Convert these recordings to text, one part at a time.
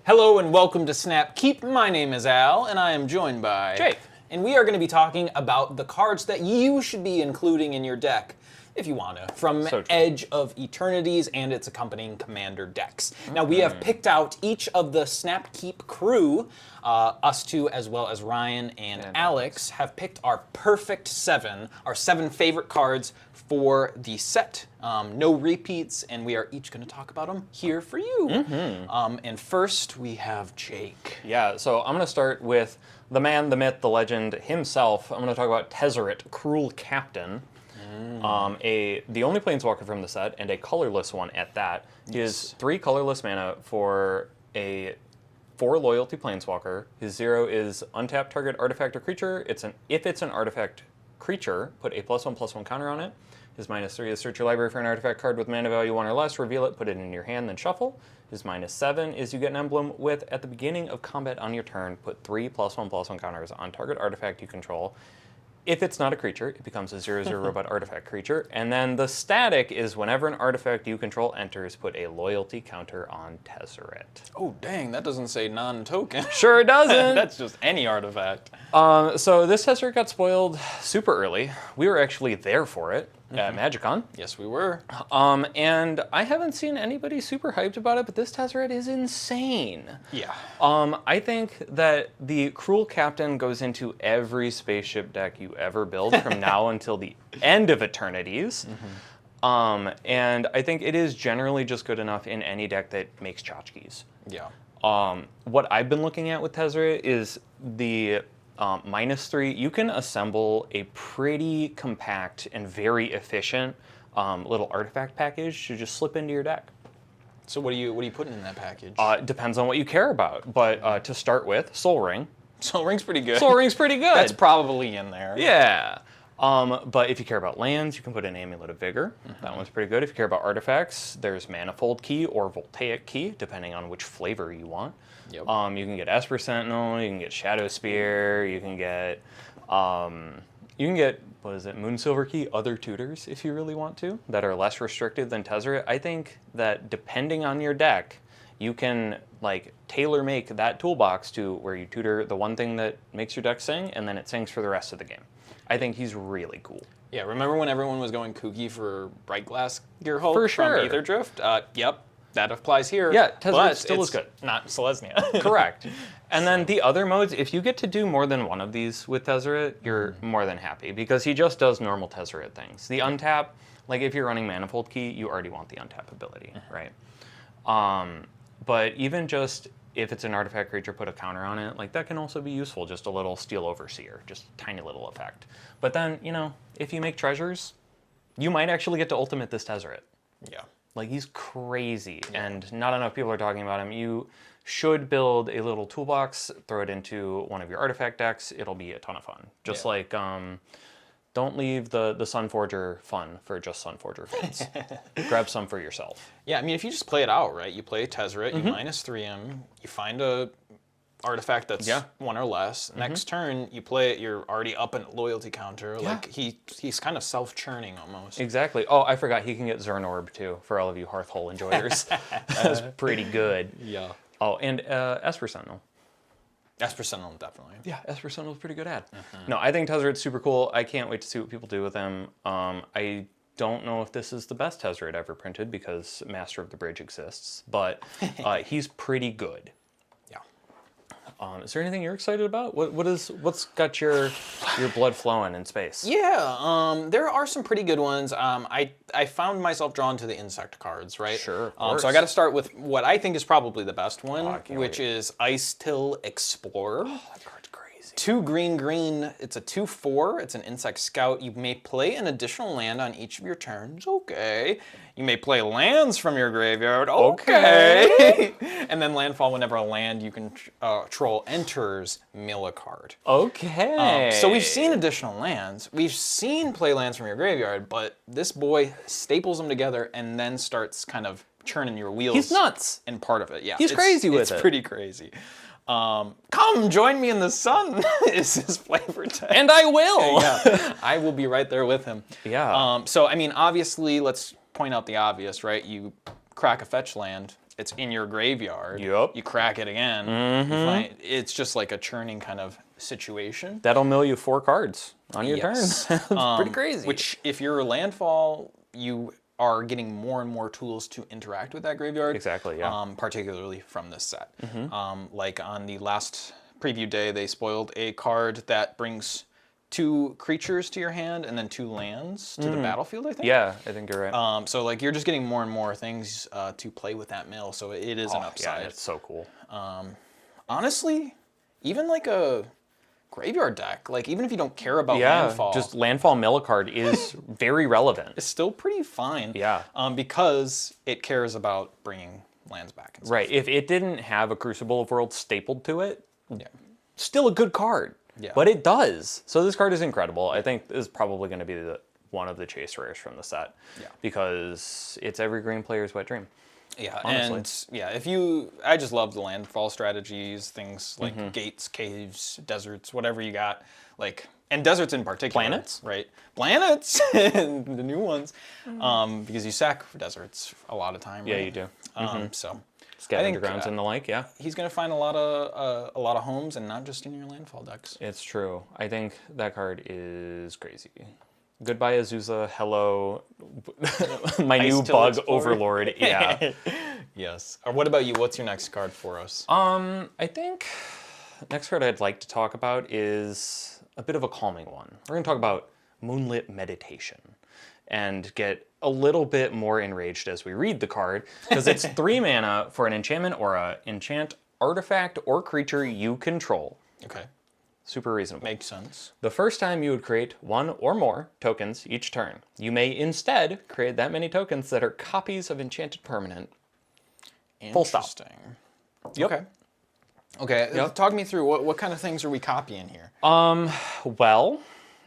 Hello and welcome to Snap Keep. My name is Al and I am joined by Jake. And we are going to be talking about the cards that you should be including in your deck if you want to, from Edge of Eternities and its accompanying commander decks. Now we have picked out each of the Snap Keep crew, us two as well as Ryan and Alex have picked our perfect 7, our 7 favorite cards for the set. No repeats, and we are each going to talk about them here for you. And first, we have Jake. Yeah, so I'm going to start with the man, the myth, the legend himself. I'm going to talk about Tesaret, Cruel Captain. The only planeswalker from the set, and a colorless one at that. He is 3 colorless mana for a 4 loyalty planeswalker. His 0 is untap target artifact or creature. If it's an artifact creature, put a +1/+1 counter on it. His -3 is search your library for an artifact card with mana value 1 or less, reveal it, put it in your hand, then shuffle. His -7 is you get an emblem with, at the beginning of combat on your turn, put 3 +1/+1 counters on target artifact you control. If it's not a creature, it becomes a 0/0 robot artifact creature. And then the static is whenever an artifact you control enters, put a loyalty counter on Tesaret. Oh, dang, that doesn't say non-token. Sure doesn't. That's just any artifact. So this Tesaret got spoiled super early. We were actually there for it at MagicCon. Yes, we were. And I haven't seen anybody super hyped about it, but this Tesaret is insane. Yeah. I think that the Cruel Captain goes into every spaceship deck you ever build from now until the end of Eternities. And I think it is generally just good enough in any deck that makes tchotchkes. Yeah. What I've been looking at with Tesaret is the -3. You can assemble a pretty compact and very efficient little artifact package to just slip into your deck. So what are you putting in that package? Depends on what you care about. But to start with, Soul Ring. Soul Ring's pretty good. Soul Ring's pretty good. That's probably in there. Yeah. But if you care about lands, you can put an Amulet of Vigor. That one's pretty good. If you care about artifacts, there's Manifold Key or Voltaic Key, depending on which flavor you want. Yep. You can get Esper Sentinel, you can get Shadow Spear, you can get what is it, Moonsilver Key, other tutors if you really want to, that are less restricted than Tesaret. I think that depending on your deck, you can like tailor make that toolbox to where you tutor the one thing that makes your deck sing, and then it sings for the rest of the game. I think he's really cool. Yeah, remember when everyone was going kooky for Bright Glass Gearhulk For sure. from Aether Drift? Yep, that applies here. Yeah, Tesaret but still it's is good. Not Selesnya. Correct. And then the other modes, if you get to do more than one of these with Tesaret, you're more than happy, because he just does normal Tesaret things. The untap, like if you're running Manifold Key, you already want the untap ability, right? But even just if it's an artifact creature, put a counter on it, like that can also be useful, just a little Steel Overseer, just a tiny little effect. But then, you know, if you make treasures, you might actually get to ultimate this Tesaret. Yeah. Like, he's crazy, and not enough people are talking about him. You should build a little toolbox, throw it into one of your artifact decks. It'll be a ton of fun. Just like, don't leave the Sunforger fun for just Sunforger fans. Grab some for yourself. Yeah, I mean, if you just play it out, right? You play Tesaret, you -3 him, you find a artifact that's 1 or less. Next turn, you play it, you're already up in loyalty counter. Like, he's kind of self-churning almost. Exactly. Oh, I forgot, he can get Zernorb, too, for all of you Hearthhole enjoyers. That's pretty good. Yeah. Oh, and Esper Sentinel. Esper Sentinel, definitely. Yeah, Esper Sentinel's a pretty good ad. No, I think Tesaret's super cool. I can't wait to see what people do with him. I don't know if this is the best Tesaret ever printed, because Master of the Bridge exists, but he's pretty good. Yeah. Is there anything you're excited about? What's got your blood flowing in space? Yeah, there are some pretty good ones. I found myself drawn to the insect cards, right? Sure. So I got to start with what I think is probably the best one, which wait. is IceTill Explorer. Oh, that card's crazy. 2 green. It's a 2/4. It's an insect scout. You may play an additional land on each of your turns. Okay. You may play lands from your graveyard. Okay. And then landfall whenever a land you control enters, mill a card. Okay. So we've seen additional lands. We've seen play lands from your graveyard, but this boy staples them together and then starts kind of churning your wheels. He's nuts. And part of it, yeah. He's crazy with it. It's pretty crazy. Come join me in the sun is his flavor text. And I will. Yeah, I will be right there with him. Yeah. So, I mean, obviously, let's point out the obvious, right? You crack a fetch land, it's in your graveyard. Yep. You crack it again. You find, it's just like a churning kind of situation. That'll mill you 4 cards on your turn. Yes. It's pretty crazy. Which, if you're a landfall, you are getting more and more tools to interact with that graveyard. Exactly, yeah. Particularly from this set. Like on the last preview day, they spoiled a card that brings 2 creatures to your hand and then 2 lands to the battlefield, I think. Yeah, I think you're right. So like you're just getting more and more things to play with that mill, so it is an upside. Yeah, it's so cool. Honestly, even like a graveyard deck, like even if you don't care about landfall, just landfall mill card is very relevant. it's still pretty fine. Yeah. Because it cares about bringing lands back. And stuff. Right. If it didn't have a Crucible of Worlds stapled to it, Yeah. still a good card. Yeah. But it does. So this card is incredible. I think this is probably going to be one of the chase rares from the set. Yeah. Because it's every green player's wet dream. Yeah, Honestly. and I just love the landfall strategies, things like gates, caves, deserts, whatever you got, like, and deserts in particular. Planets? Right. Planets, the new ones, because you sack for deserts a lot of time. Yeah, right? you do. So Scavenger grounds and the like, yeah. he's gonna find a lot of homes, and not just in your landfall decks. It's true. I think that card is crazy. Goodbye, Azusa. Hello, my new IceTill bug Explorer. overlord. Yeah. Yes. Or what about you? What's your next card for us? I think next card I'd like to talk about is a bit of a calming one. We're going to talk about Moonlit Meditation and get a little bit more enraged as we read the card, because it's 3 mana for an enchantment aura, enchant artifact or creature you control. Okay. Super reasonable. Makes sense. The first time you would create 1 or more tokens each turn. You may instead create that many tokens that are copies of enchanted permanent. Full stop. Interesting. Yep. Okay. Okay. Yep. Talk me through what kind of things are we copying here? Well,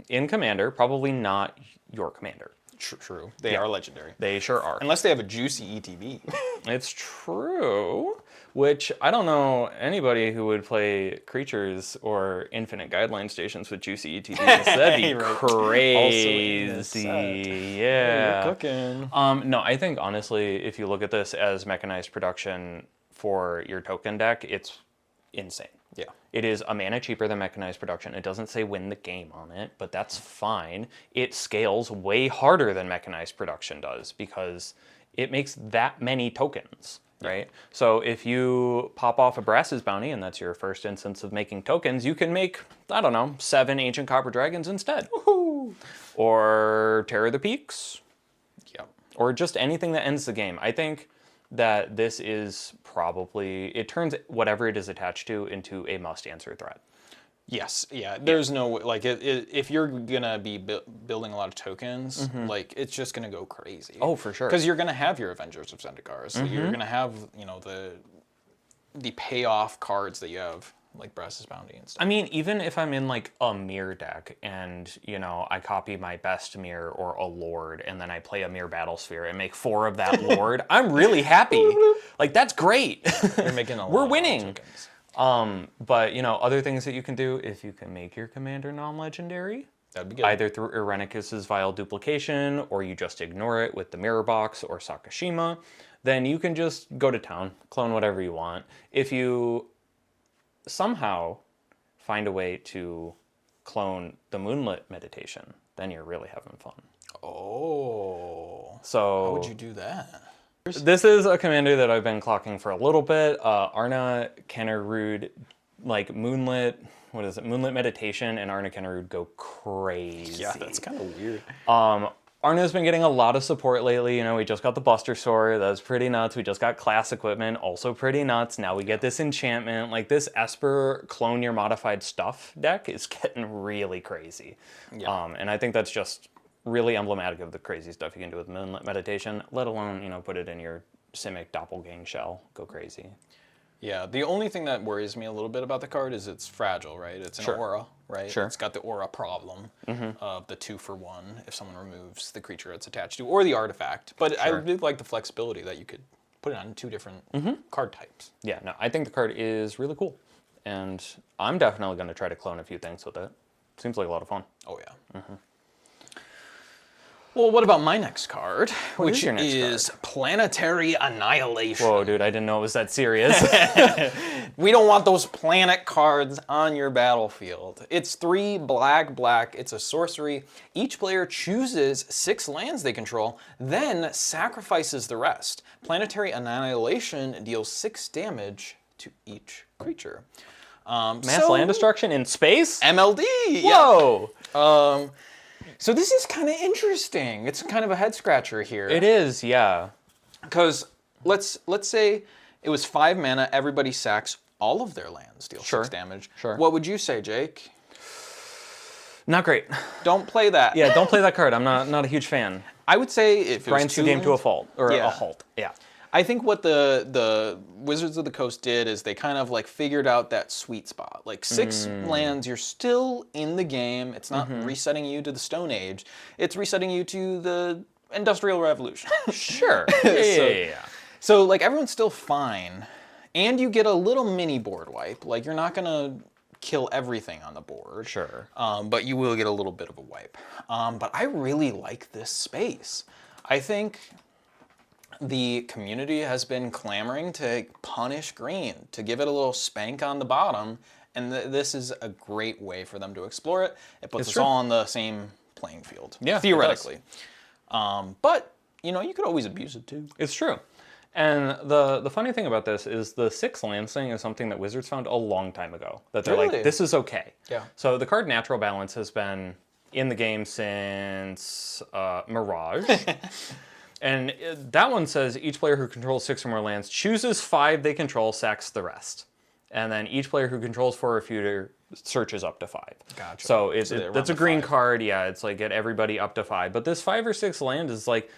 in Commander, probably not your Commander. True. They are legendary. They sure are. Unless they have a juicy ETB. It's true. Which, I don't know anybody who would play creatures or infinite guideline stations with juicy ETBs. That'd be Right. crazy. Yeah. You're cooking. No, I think honestly, if you look at this as mechanized production for your token deck, it's insane. Yeah. It is a mana cheaper than mechanized production. It doesn't say win the game on it, but that's fine. It scales way harder than mechanized production does because it makes that many tokens, right? So if you pop off a Brass's Bounty, and that's your first instance of making tokens, you can make, I don't know, 7 Ancient Copper Dragons instead. Woohoo! Or Terror the Peaks. Yep. Or just anything that ends the game. I think that this is probably, it turns whatever it is attached to into a must-answer threat. Yes. Yeah. There's no like if you're gonna be building a lot of tokens, like it's just gonna go crazy. Oh, for sure. Because you're gonna have your Avengers of Zendikar, so you're gonna have the payoff cards that you have, like Brass's Bounty and stuff. I mean, even if I'm in like a mirror deck and, I copy my best mirror or a lord and then I play a mirror Battlesphere and make 4 of that lord, I'm really happy. Like, that's great. You're making a lot We're of winning. tokens. But, other things that you can do, if you can make your commander non-legendary, That'd be good. either through Irenicus's Vile Duplication, or you just ignore it with the Mirror Box or Sakashima, then you can just go to town, clone whatever you want. If you somehow find a way to clone the Moonlit Meditation, then you're really having fun. Oh. So How would you do that? this is a commander that I've been clocking for a little bit. Arna Kennerud, like Moonlit Meditation and Arna Kennerud go crazy. Yeah, that's kind of weird. Arna's been getting a lot of support lately. We just got the Buster Sword. That's pretty nuts. We just got class equipment. Also pretty nuts. Now we get this enchantment. Like, this Esper Clone Your Modified Stuff deck is getting really crazy. Yeah. And I think that's just really emblematic of the crazy stuff you can do with Moonlit Meditation, let alone, put it in your Simic Doppelgang shell. Go crazy. Yeah, the only thing that worries me a little bit about the card is it's fragile, right? It's an aura, right? Sure. It's got the aura problem of the 2-for-1 if someone removes the creature it's attached to, or the artifact. But I really like the flexibility that you could put it on 2 different card types. Yeah, no, I think the card is really cool. And I'm definitely going to try to clone a few things with it. Seems like a lot of fun. Oh, yeah. Well, what about my next card, What is which your next is Planetary Annihilation. Whoa, dude, I didn't know it was that serious. We don't want those planet cards on your battlefield. It's 3 black, black. It's a sorcery. Each player chooses 6 lands they control, then sacrifices the rest. Planetary Annihilation deals 6 damage to each creature. Mass land destruction in space? MLD. Whoa. Yeah. So this is kind of interesting. It's kind of a head scratcher here. It is, yeah. Because let's say it was 5 mana, everybody sacks all of their lands, deal 6 damage. Sure. What would you say, Jake? Not great. Don't play that. Yeah, don't play that card. I'm not a huge fan. I would say if it Grinds was the game to a fault or Yeah. a halt. Yeah. I think what the Wizards of the Coast did is they kind of like figured out that sweet spot. Like 6 lands, you're still in the game. It's not resetting you to the Stone Age. It's resetting you to the Industrial Revolution. Sure. Yeah. So like everyone's still fine. And you get a little mini board wipe. Like you're not gonna kill everything on the board. Sure. But you will get a little bit of a wipe. But I really like this space. I think the community has been clamoring to punish green, to give it a little spank on the bottom, and this is a great way for them to explore it. It puts us all on the same playing field, theoretically. But, you know, you could always abuse it too. It's true. And the funny thing about this is the 6 lands thing is something that Wizards found a long time ago. That they're like, this is okay. Yeah. So the card Natural Balance has been in the game since Mirage. And that one says each player who controls 6 or more lands chooses 5 they control, sacks the rest. And then each player who controls 4 or fewer searches up to 5. Gotcha. So that's a green 5. card. Yeah, it's like get everybody up to 5. But this 5 or 6 land is like,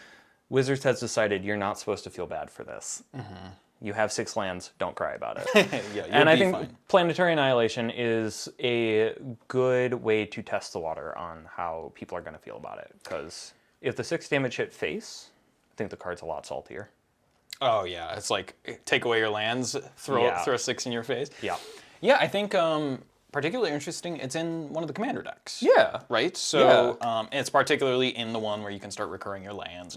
Wizards has decided you're not supposed to feel bad for this. You have 6 lands, don't cry about it. Yeah, and I think Planetary Annihilation is a good way to test the water on how people are going to feel about it. Because if the 6 damage hit face, I think the card's a lot saltier. Oh yeah, it's like take away your lands, throw 6 in your face. Yeah. Yeah, I think particularly interesting, it's in one of the commander decks. Yeah. Right? So it's particularly in the one where you can start recurring your lands.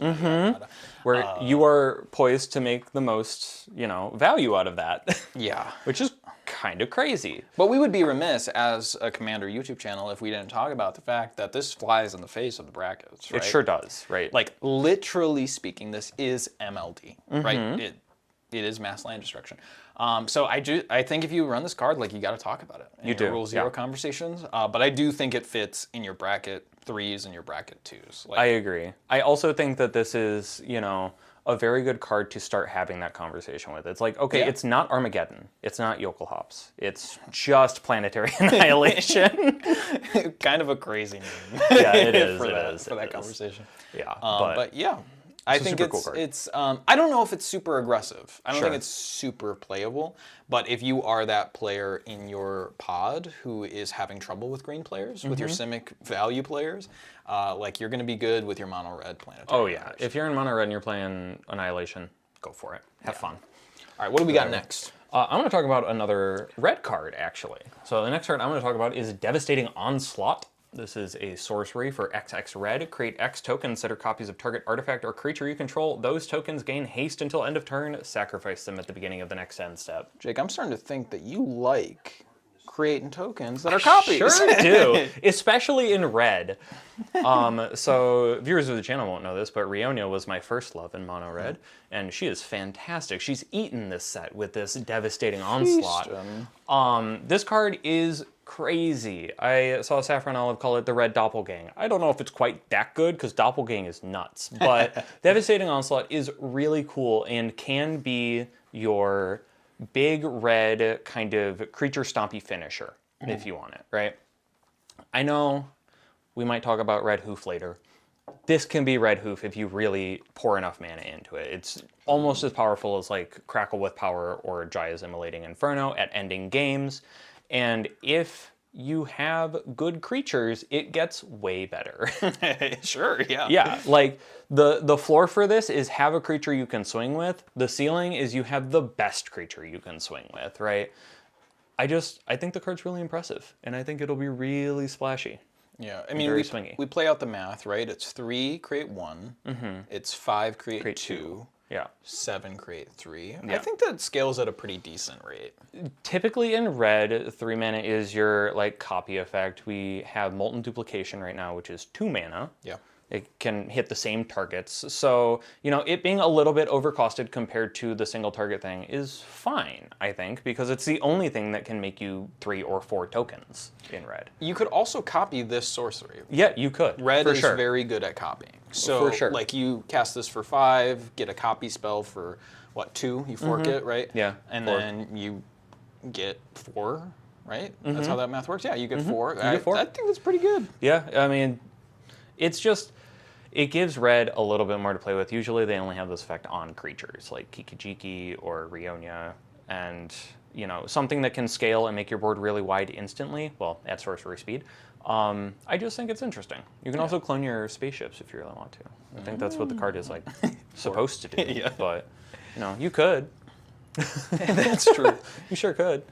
Where you are poised to make the most, value out of that. Yeah. Which is kind of crazy. But we would be remiss as a Commander YouTube channel if we didn't talk about the fact that this flies in the face of the brackets, right? It sure does, right? Like, literally speaking, this is MLD, right? It is mass land destruction. So I think if you run this card, like, you got to talk about it. In your Rule 0 conversations. But I do think it fits in your bracket 3s and your bracket 2s. Like, I agree. I also think that this is, a very good card to start having that conversation with. It's like, okay, it's not Armageddon. It's not Yokel Hops. It's just Planetary Annihilation. Kind of a crazy name. Yeah, it is. For that conversation. Yeah. But yeah. I think it's I don't know if it's super aggressive. I don't think it's super playable. But if you are that player in your pod who is having trouble with green players, with your Simic value players, like you're going to be good with your mono red Planetary. Oh yeah, if you're in mono red and you're playing Annihilation, go for it. Have fun. All right, what do we got next? I want to talk about another red card actually. So the next card I'm going to talk about is Devastating Onslaught. This is a sorcery for XX red. Create X tokens that are copies of target artifact or creature you control. Those tokens gain haste until end of turn. Sacrifice them at the beginning of the next end step. Jake, I'm starting to think that you like creating tokens that are copies. Sure do, especially in red. So viewers of the channel won't know this, but Rionia was my first love in mono red, and she is fantastic. She's eaten this set with this Devastating Onslaught. This card is crazy. I saw Saffron Olive call it the red doppelgang. I don't know if it's quite that good because doppelgang is nuts, but Devastating Onslaught is really cool and can be your big red kind of creature stompy finisher if you want it, right? I know we might talk about red hoof later. This can be red hoof if you really pour enough mana into it. It's almost as powerful as like Crackle with Power or Jaya's Immolating Inferno at ending games. And if you have good creatures, it gets way better. Sure, yeah. Yeah, like the floor for this is have a creature you can swing with. The ceiling is you have the best creature you can swing with, right? I think the card's really impressive, and I think it'll be really splashy. Yeah, I mean, very swingy. we play out the math, right? It's 3, create 1. It's 5, create 2. Yeah. 7, create 3. Yeah. I think that scales at a pretty decent rate. Typically in red, 3 mana is your like copy effect. We have Molten Duplication right now, which is 2 mana. Yeah. It can hit the same targets. So, you know, it being a little bit overcosted compared to the single target thing is fine, I think, because it's the only thing that can make you 3 or 4 tokens in red. You could also copy this sorcery. Yeah, you could. Red for is sure. very good at copying. So, For sure. like, you cast this for 5, get a copy spell for, what, 2? You fork it, right? Yeah, And 4. then you get 4, right? That's how that math works? Yeah, you get 4. get 4. I think that's pretty good. Yeah, I mean, it's just, it gives red a little bit more to play with. Usually they only have this effect on creatures, like Kikijiki or Rionia, and, you know, something that can scale and make your board really wide instantly, well, at sorcery speed. I just think it's interesting. You can also clone your spaceships if you really want to. I think that's what the card is, like, supposed to do. Yeah. But, you know, you could. That's true. You sure could.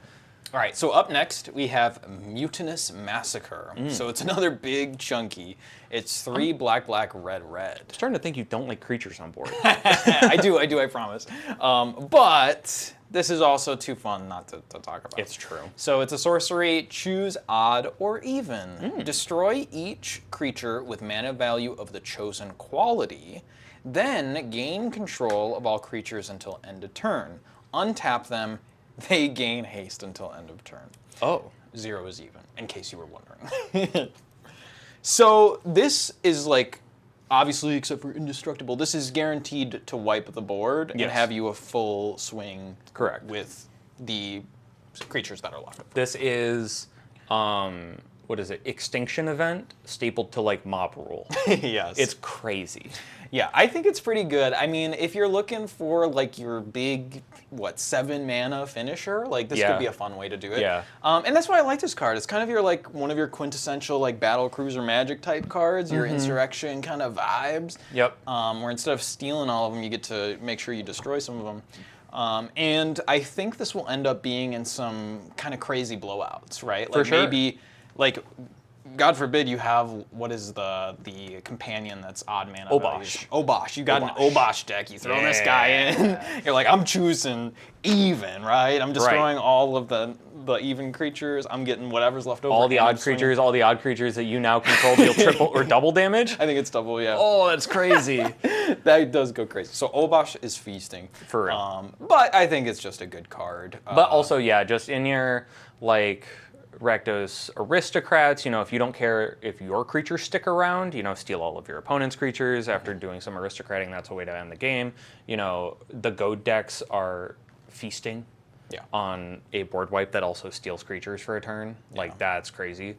All right, so up next we have Mutinous Massacre. So it's another big chunky. It's 3 black, black, red, red. I'm starting to think you don't like creatures on board. I do, I promise. But this is also too fun not to talk about. It's true. So it's a sorcery, choose odd or even. Destroy each creature with mana value of the chosen quality. Then gain control of all creatures until end of turn. Untap them. They gain haste until end of turn. Oh. 0 is even, in case you were wondering. So this is like, obviously, except for indestructible, this is guaranteed to wipe the board and Yes. have you a full swing. Correct. With the creatures that are left. This is, what is it? Extinction event stapled to like mob rule. Yes. It's crazy. Yeah, I think it's pretty good. I mean, if you're looking for like your big, 7 mana finisher, like this could be a fun way to do it. Yeah. And that's why I like this card. It's kind of your like one of your quintessential like battle cruiser magic type cards, your insurrection kind of vibes. Yep. Where instead of stealing all of them, you get to make sure you destroy some of them. And I think this will end up being in some kind of crazy blowouts, right? Like For sure. maybe like, God forbid you have, what is the companion that's odd mana? Obosh. Obosh. You got an Obosh deck. You throw this guy in. You're like, I'm choosing even, right? I'm destroying all of the even creatures. I'm getting whatever's left over. All the odd creatures that you now control deal triple or double damage. I think it's double, yeah. Oh, that's crazy. That does go crazy. So Obosh is feasting. For real. But I think it's just a good card. But also, yeah, just in your, like, Rakdos aristocrats, you know, if you don't care if your creatures stick around, you know, steal all of your opponent's creatures after doing some aristocrating, that's a way to end the game. You know, the goad decks are feasting on a board wipe that also steals creatures for a turn. Like, that's crazy.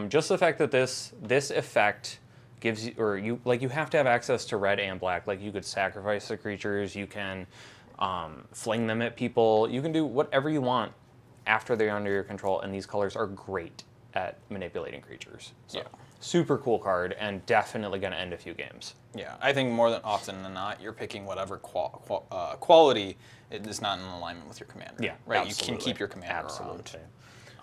Just the fact that this effect gives you, or you have to have access to red and black. Like, you could sacrifice the creatures, you can fling them at people, you can do whatever you want after they're under your control, and these colors are great at manipulating creatures. So, super cool card, and definitely going to end a few games. Yeah, I think more than often than not, you're picking whatever quality is not in alignment with your commander. Yeah, right. absolutely. You can keep your commander Absolutely.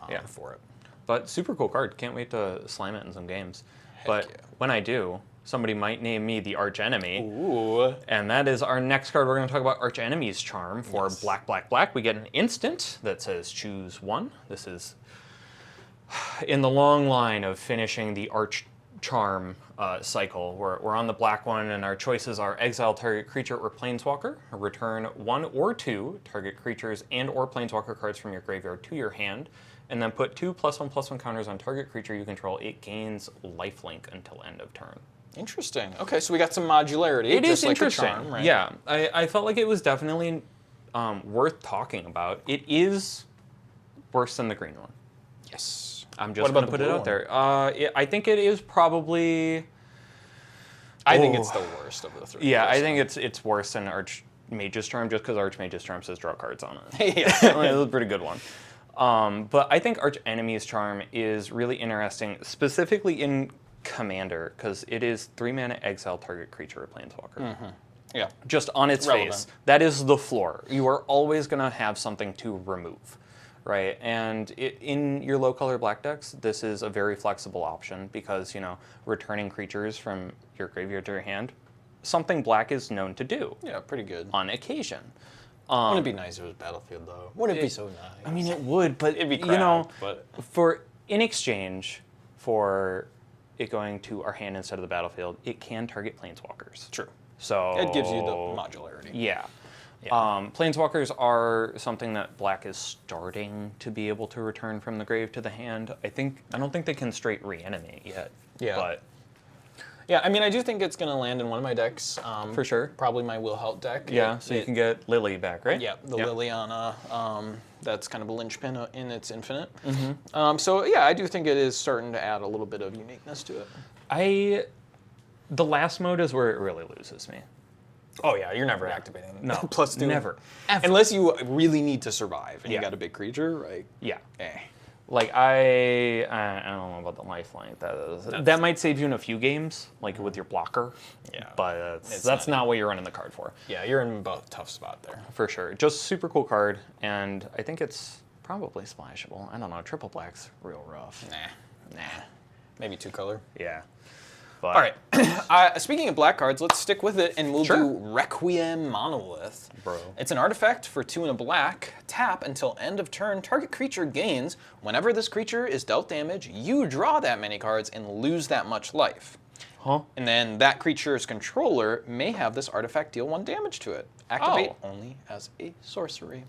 around for it. But super cool card. Can't wait to slam it in some games. But when I do, somebody might name me the arch enemy. Ooh. And that is our next card. We're going to talk about Arch Enemy's Charm. For black, black, black, we get an instant that says choose one. This is in the long line of finishing the Arch Charm cycle. We're on the black one, and our choices are exile target creature or planeswalker, return 1 or 2 target creatures and or planeswalker cards from your graveyard to your hand, and then put 2 +1/+1 counters on target creature you control. It gains lifelink until end of turn. Interesting. Okay, so we got some modularity. It is like interesting. A charm, right? Yeah, I felt like it was definitely worth talking about. It is worse than the green one. Yes. I'm just going to put it out there. I think it is probably... I think it's the worst of the 3. Yeah, I think it's worse than Archmage's Charm, just because Archmage's Charm says draw cards on it. Yeah. It's a pretty good one. But I think Arch Enemy's Charm is really interesting, specifically in Commander, because it is 3 mana exile target creature or planeswalker. Yeah. Just on its Relevant. face. That is the floor. You are always going to have something to remove. right? And in your low color black decks, this is a very flexible option because, you know, returning creatures from your graveyard to your hand, something black is known to do. Yeah, pretty good. On occasion. Wouldn't it be nice if it was Battlefield, though? Wouldn't it be so nice? I mean, it would, but, It'd be you know, but... in exchange for it going to our hand instead of the battlefield, it can target planeswalkers. True. So it gives you the modularity. Yeah. Yeah. Planeswalkers are something that black is starting to be able to return from the grave to the hand. I don't think they can straight reanimate yet. Yeah. But yeah, I mean, I do think it's going to land in one of my decks. For sure. Probably my Will Help deck. Yeah, so you can get Lily back, right? Yeah, the Liliana. That's kind of a linchpin in its infinite. So yeah, I do think it is starting to add a little bit of uniqueness to it. The last mode is where it really loses me. Oh yeah, you're never activating. No, +2. Never. Ever. Unless you really need to survive and you got a big creature, right? Yeah. Eh. Like I don't know about the lifelink. That might save you in a few games, like with your blocker. Yeah. But that's not what you're running the card for. Yeah, you're in a tough spot there. For sure. Just super cool card, and I think it's probably splashable. I don't know. Triple black's real rough. Nah. Maybe 2-color. Yeah. But. All right. Speaking of black cards, let's stick with it, and we'll do Requiem Monolith. Bro. It's an artifact for 2 and a black. Tap until end of turn. Target creature gains. Whenever this creature is dealt damage, you draw that many cards and lose that much life. Huh? And then that creature's controller may have this artifact deal 1 damage to it. Activate only as a sorcery.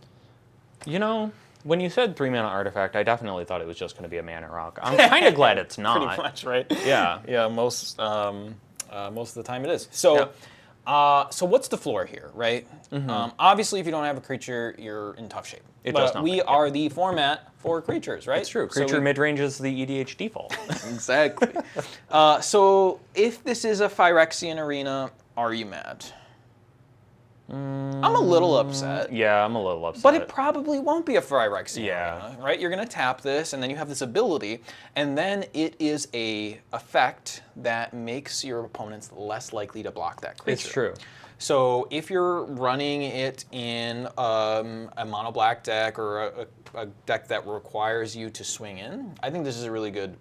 You know, when you said 3-mana artifact, I definitely thought it was just going to be a mana rock. I'm kind of glad it's not. Pretty much, right? Yeah. Yeah, most of the time it is. So, so what's the floor here, right? Obviously, if you don't have a creature, you're in tough shape. But we are the format for creatures, right? It's true. Creature midrange is the EDH default. Exactly. So if this is a Phyrexian arena, are you mad? I'm a little upset. Yeah, I'm a little upset. But it probably won't be a Phyrexian arena, right? You're going to tap this, and then you have this ability, and then it is a effect that makes your opponents less likely to block that creature. It's true. So if you're running it in a mono black deck or a deck that requires you to swing in, I think this is a really good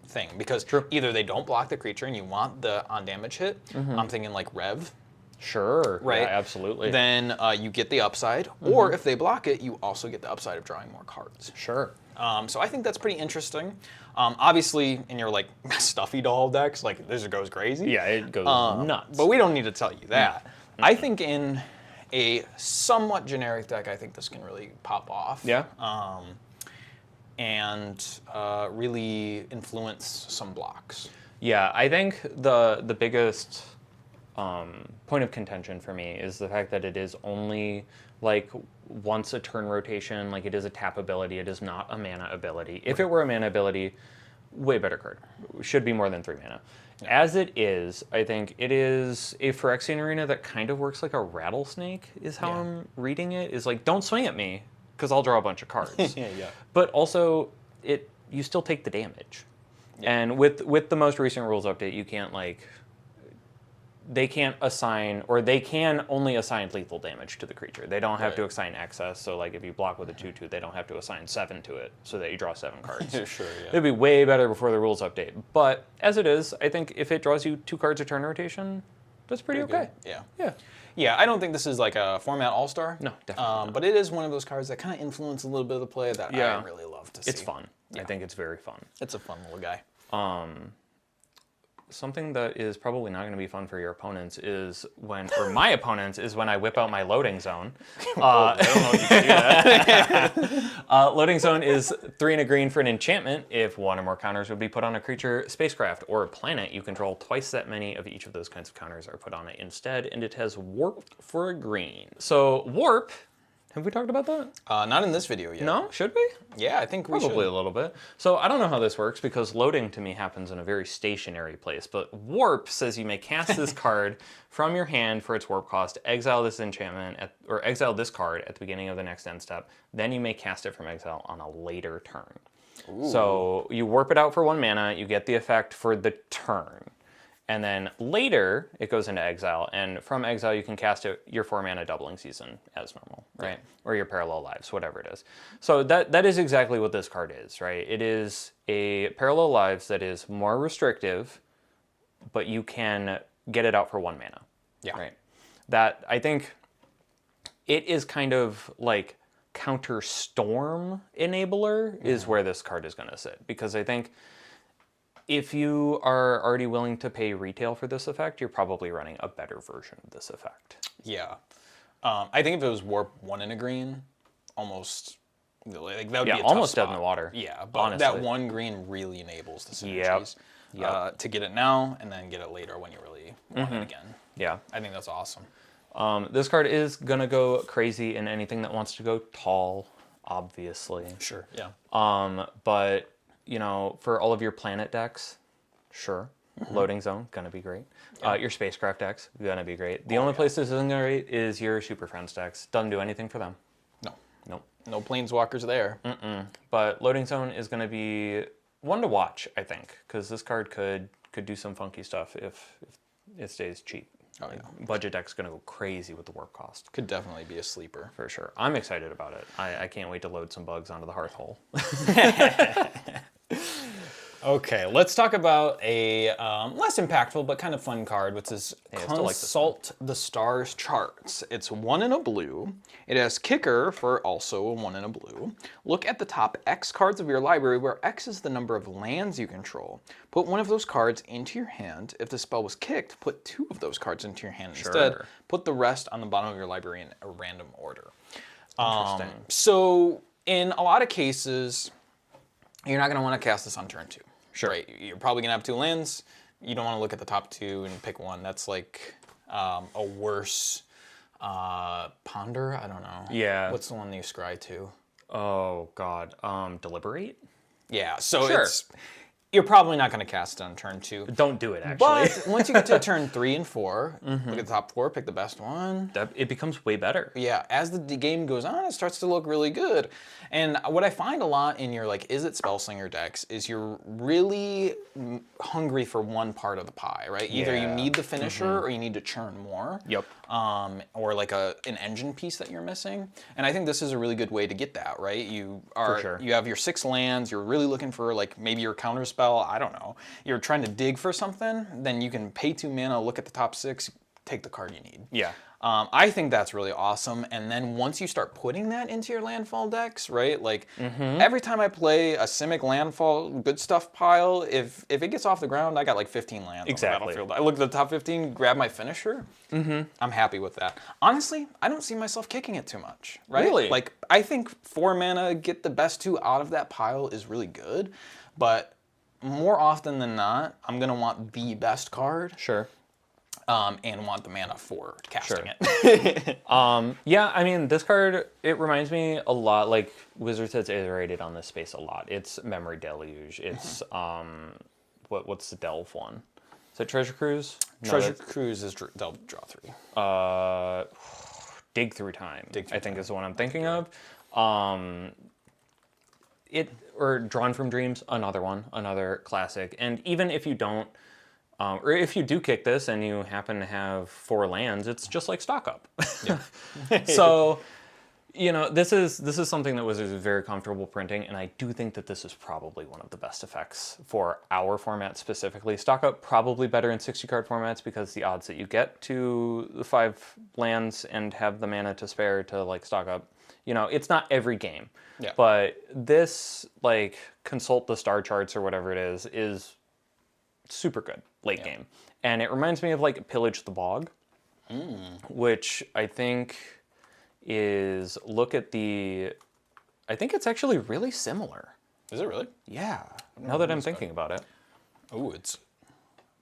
thing because either they don't block the creature and you want the on damage hit. I'm thinking like Rev. Sure. Right. Yeah, absolutely. Then you get the upside, or if they block it, you also get the upside of drawing more cards. Sure. So I think that's pretty interesting. Obviously, in your like stuffy doll decks, like this goes crazy. Yeah, it goes nuts. But we don't need to tell you that. I think in a somewhat generic deck, I think this can really pop off. Yeah. And really influence some blocks. Yeah, I think the biggest point of contention for me is the fact that it is only like once a turn rotation, like it is a tap ability, it is not a mana ability. If it were a mana ability, way better card. Should be more than 3 mana. As it is, I think it is a Phyrexian arena that kind of works like a rattlesnake, is how I'm reading it. Is like, don't swing at me, because I'll draw a bunch of cards. But also, you still take the damage. And with the most recent rules update, you can't like, they can't assign, or they can only assign lethal damage to the creature. They don't have to assign excess, so like if you block with a 2/2, they don't have to assign 7 to it, so that you draw 7 cards. It'd be way better before the rules update. But as it is, I think if it draws you 2 cards a turn rotation, that's pretty okay. Yeah, I don't think this is like a format all-star. No, definitely not. But it is one of those cards that kind of influence a little bit of the play that I really love to see. It's fun. I think it's very fun. It's a fun little guy. Something that is probably not going to be fun for your opponents is when, or my opponents, is when I whip out my loading zone. I don't know if you can do that. Loading zone is 3 and a green for an enchantment. If 1 or more counters would be put on a creature, spacecraft, or a planet, you control twice that many of each of those kinds of counters are put on it instead, and it has warp for a green. So warp, have we talked about that? Not in this video yet. No? Should we? Yeah, I think we should. Probably a little bit. So I don't know how this works because loading to me happens in a very stationary place, but warp says you may cast this card from your hand for its warp cost, exile this enchantment, or exile this card at the beginning of the next end step, then you may cast it from exile on a later turn. Ooh. So you warp it out for 1 mana, you get the effect for the turn, And then later, it goes into exile, and from exile, you can cast it your 4-mana doubling season as normal, right? Or your parallel lives, whatever it is. So that is exactly what this card is, right? It is a parallel lives that is more restrictive, but you can get it out for 1 mana. Yeah. Right. That, I think, it is kind of like counter storm enabler is where this card is going to sit, because I think if you are already willing to pay retail for this effect, you're probably running a better version of this effect. Yeah. I think if it was warp 1 in a green, almost like that would be a almost tough dead in spot. the water. Yeah, but honestly. that 1 green really enables the synergies. To get it now and then get it later when you really want it again. Yeah. I think that's awesome. This card is going to go crazy in anything that wants to go tall, obviously. Sure, yeah. But, you know, for all of your planet decks, sure. Loading zone, going to be great. Your spacecraft decks, going to be great. The only place this isn't great is your Super Friends decks. Doesn't do anything for them. No. Nope. No planeswalkers there. But loading zone is going to be one to watch, I think, because this card could do some funky stuff if it stays cheap. Oh, yeah. Budget deck's going to go crazy with the warp cost. Could definitely be a sleeper. For sure. I'm excited about it. I can't wait to load some bugs onto the hearth hole. Okay, let's talk about a less impactful but kind of fun card, which is Consult the Stars Charts. It's 1 in a blue. It has Kicker for also a 1 in a blue. Look at the top X cards of your library, where X is the number of lands you control. Put one of those cards into your hand. If the spell was kicked, put 2 of those cards into your hand instead. Put the rest on the bottom of your library in a random order. Interesting. So in a lot of cases, you're not going to want to cast this on turn 2. Sure. Right. You're probably going to have 2 lands. You don't want to look at the top 2 and pick one. That's like a worse Ponder? I don't know. Yeah. What's the one that you scry to? Oh, God. Deliberate? Yeah. So Sure. you're probably not going to cast it on turn 2. Don't do it, actually. But once you get to turn 3 and 4, look at the top 4, pick the best one. It becomes way better. Yeah, as the game goes on, it starts to look really good. And what I find a lot in your Is It Spellslinger decks is you're really hungry for one part of the pie, right? Either you need the finisher or you need to churn more. Yep. Or like an engine piece that you're missing. And I think this is a really good way to get that, right? You have your 6 lands, you're really looking for maybe your counter spell, I don't know. You're trying to dig for something, then you can pay 2 mana, look at the top 6, take the card you need. Yeah. I think that's really awesome. And then once you start putting that into your landfall decks, right? Every time I play a Simic landfall good stuff pile, if it gets off the ground, I got 15 lands on the battlefield. I look at the top 15, grab my finisher. I'm happy with that. Honestly, I don't see myself kicking it too much, right? Really? I think 4 mana, get the best 2 out of that pile is really good. But more often than not, I'm going to want the best card. Sure. And want the mana for casting it. Yeah, I mean, this card, it reminds me a lot, Wizards has iterated on this space a lot. It's Memory Deluge. It's, what's the Delve one? Is it Treasure Cruise? Treasure Cruise is Delve Draw 3. Dig Through Time, I think is the one I'm thinking of. Or Drawn from Dreams, another classic. And even if you don't, or if you do kick this and you happen to have 4 lands, it's just like Stock Up. Yeah. So, this is something that Wizards is very comfortable printing, and I do think that this is probably one of the best effects for our format specifically. Stock Up probably better in 60-card formats because the odds that you get to the 5 lands and have the mana to spare to stock up, it's not every game. Yeah. But this, Consult the Star Charts or whatever it is super good late game. And it reminds me of Pillage the Bog, which I think is, I think it's actually really similar. Is it really? Yeah. Now that I'm thinking about it. Oh, it's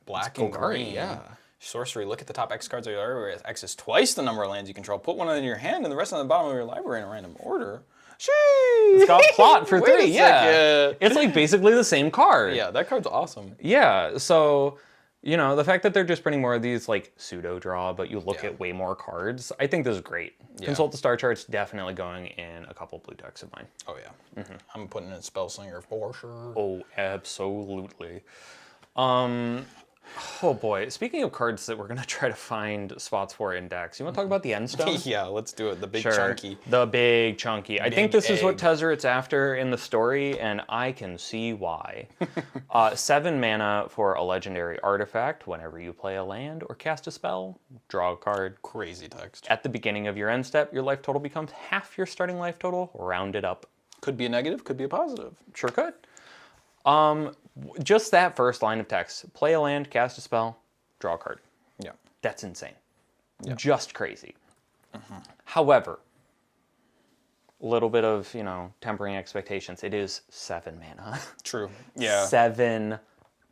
black and green. Yeah. Sorcery, look at the top X cards of your library. X is twice the number of lands you control. Put one in your hand and the rest on the bottom of your library in a random order. It's got plot for 3, yeah. It's basically the same card. Yeah, that card's awesome. Yeah, so, the fact that they're just printing more of these, pseudo draw, but you look at way more cards, I think this is great. Yeah. Consult the Star Charts, definitely going in a couple blue decks of mine. Oh, yeah. I'm putting in Spellslinger for sure. Oh, absolutely. Oh boy. Speaking of cards that we're going to try to find spots for in decks, you want to talk about the End Stone? Yeah, let's do it. The big Sure. chunky. The big chunky. I think Big this is what egg. Tesaret's after in the story, and I can see why. 7 mana for a legendary artifact. Whenever you play a land or cast a spell, draw a card. Crazy text. At the beginning of your end step, your life total becomes half your starting life total, rounded up. Could be a negative, could be a positive. Sure could. Just that first line of text. Play a land, cast a spell, draw a card. Yeah. That's insane. Yeah. Just crazy. However, a little bit of, tempering expectations. It is 7 mana. True. Yeah. 7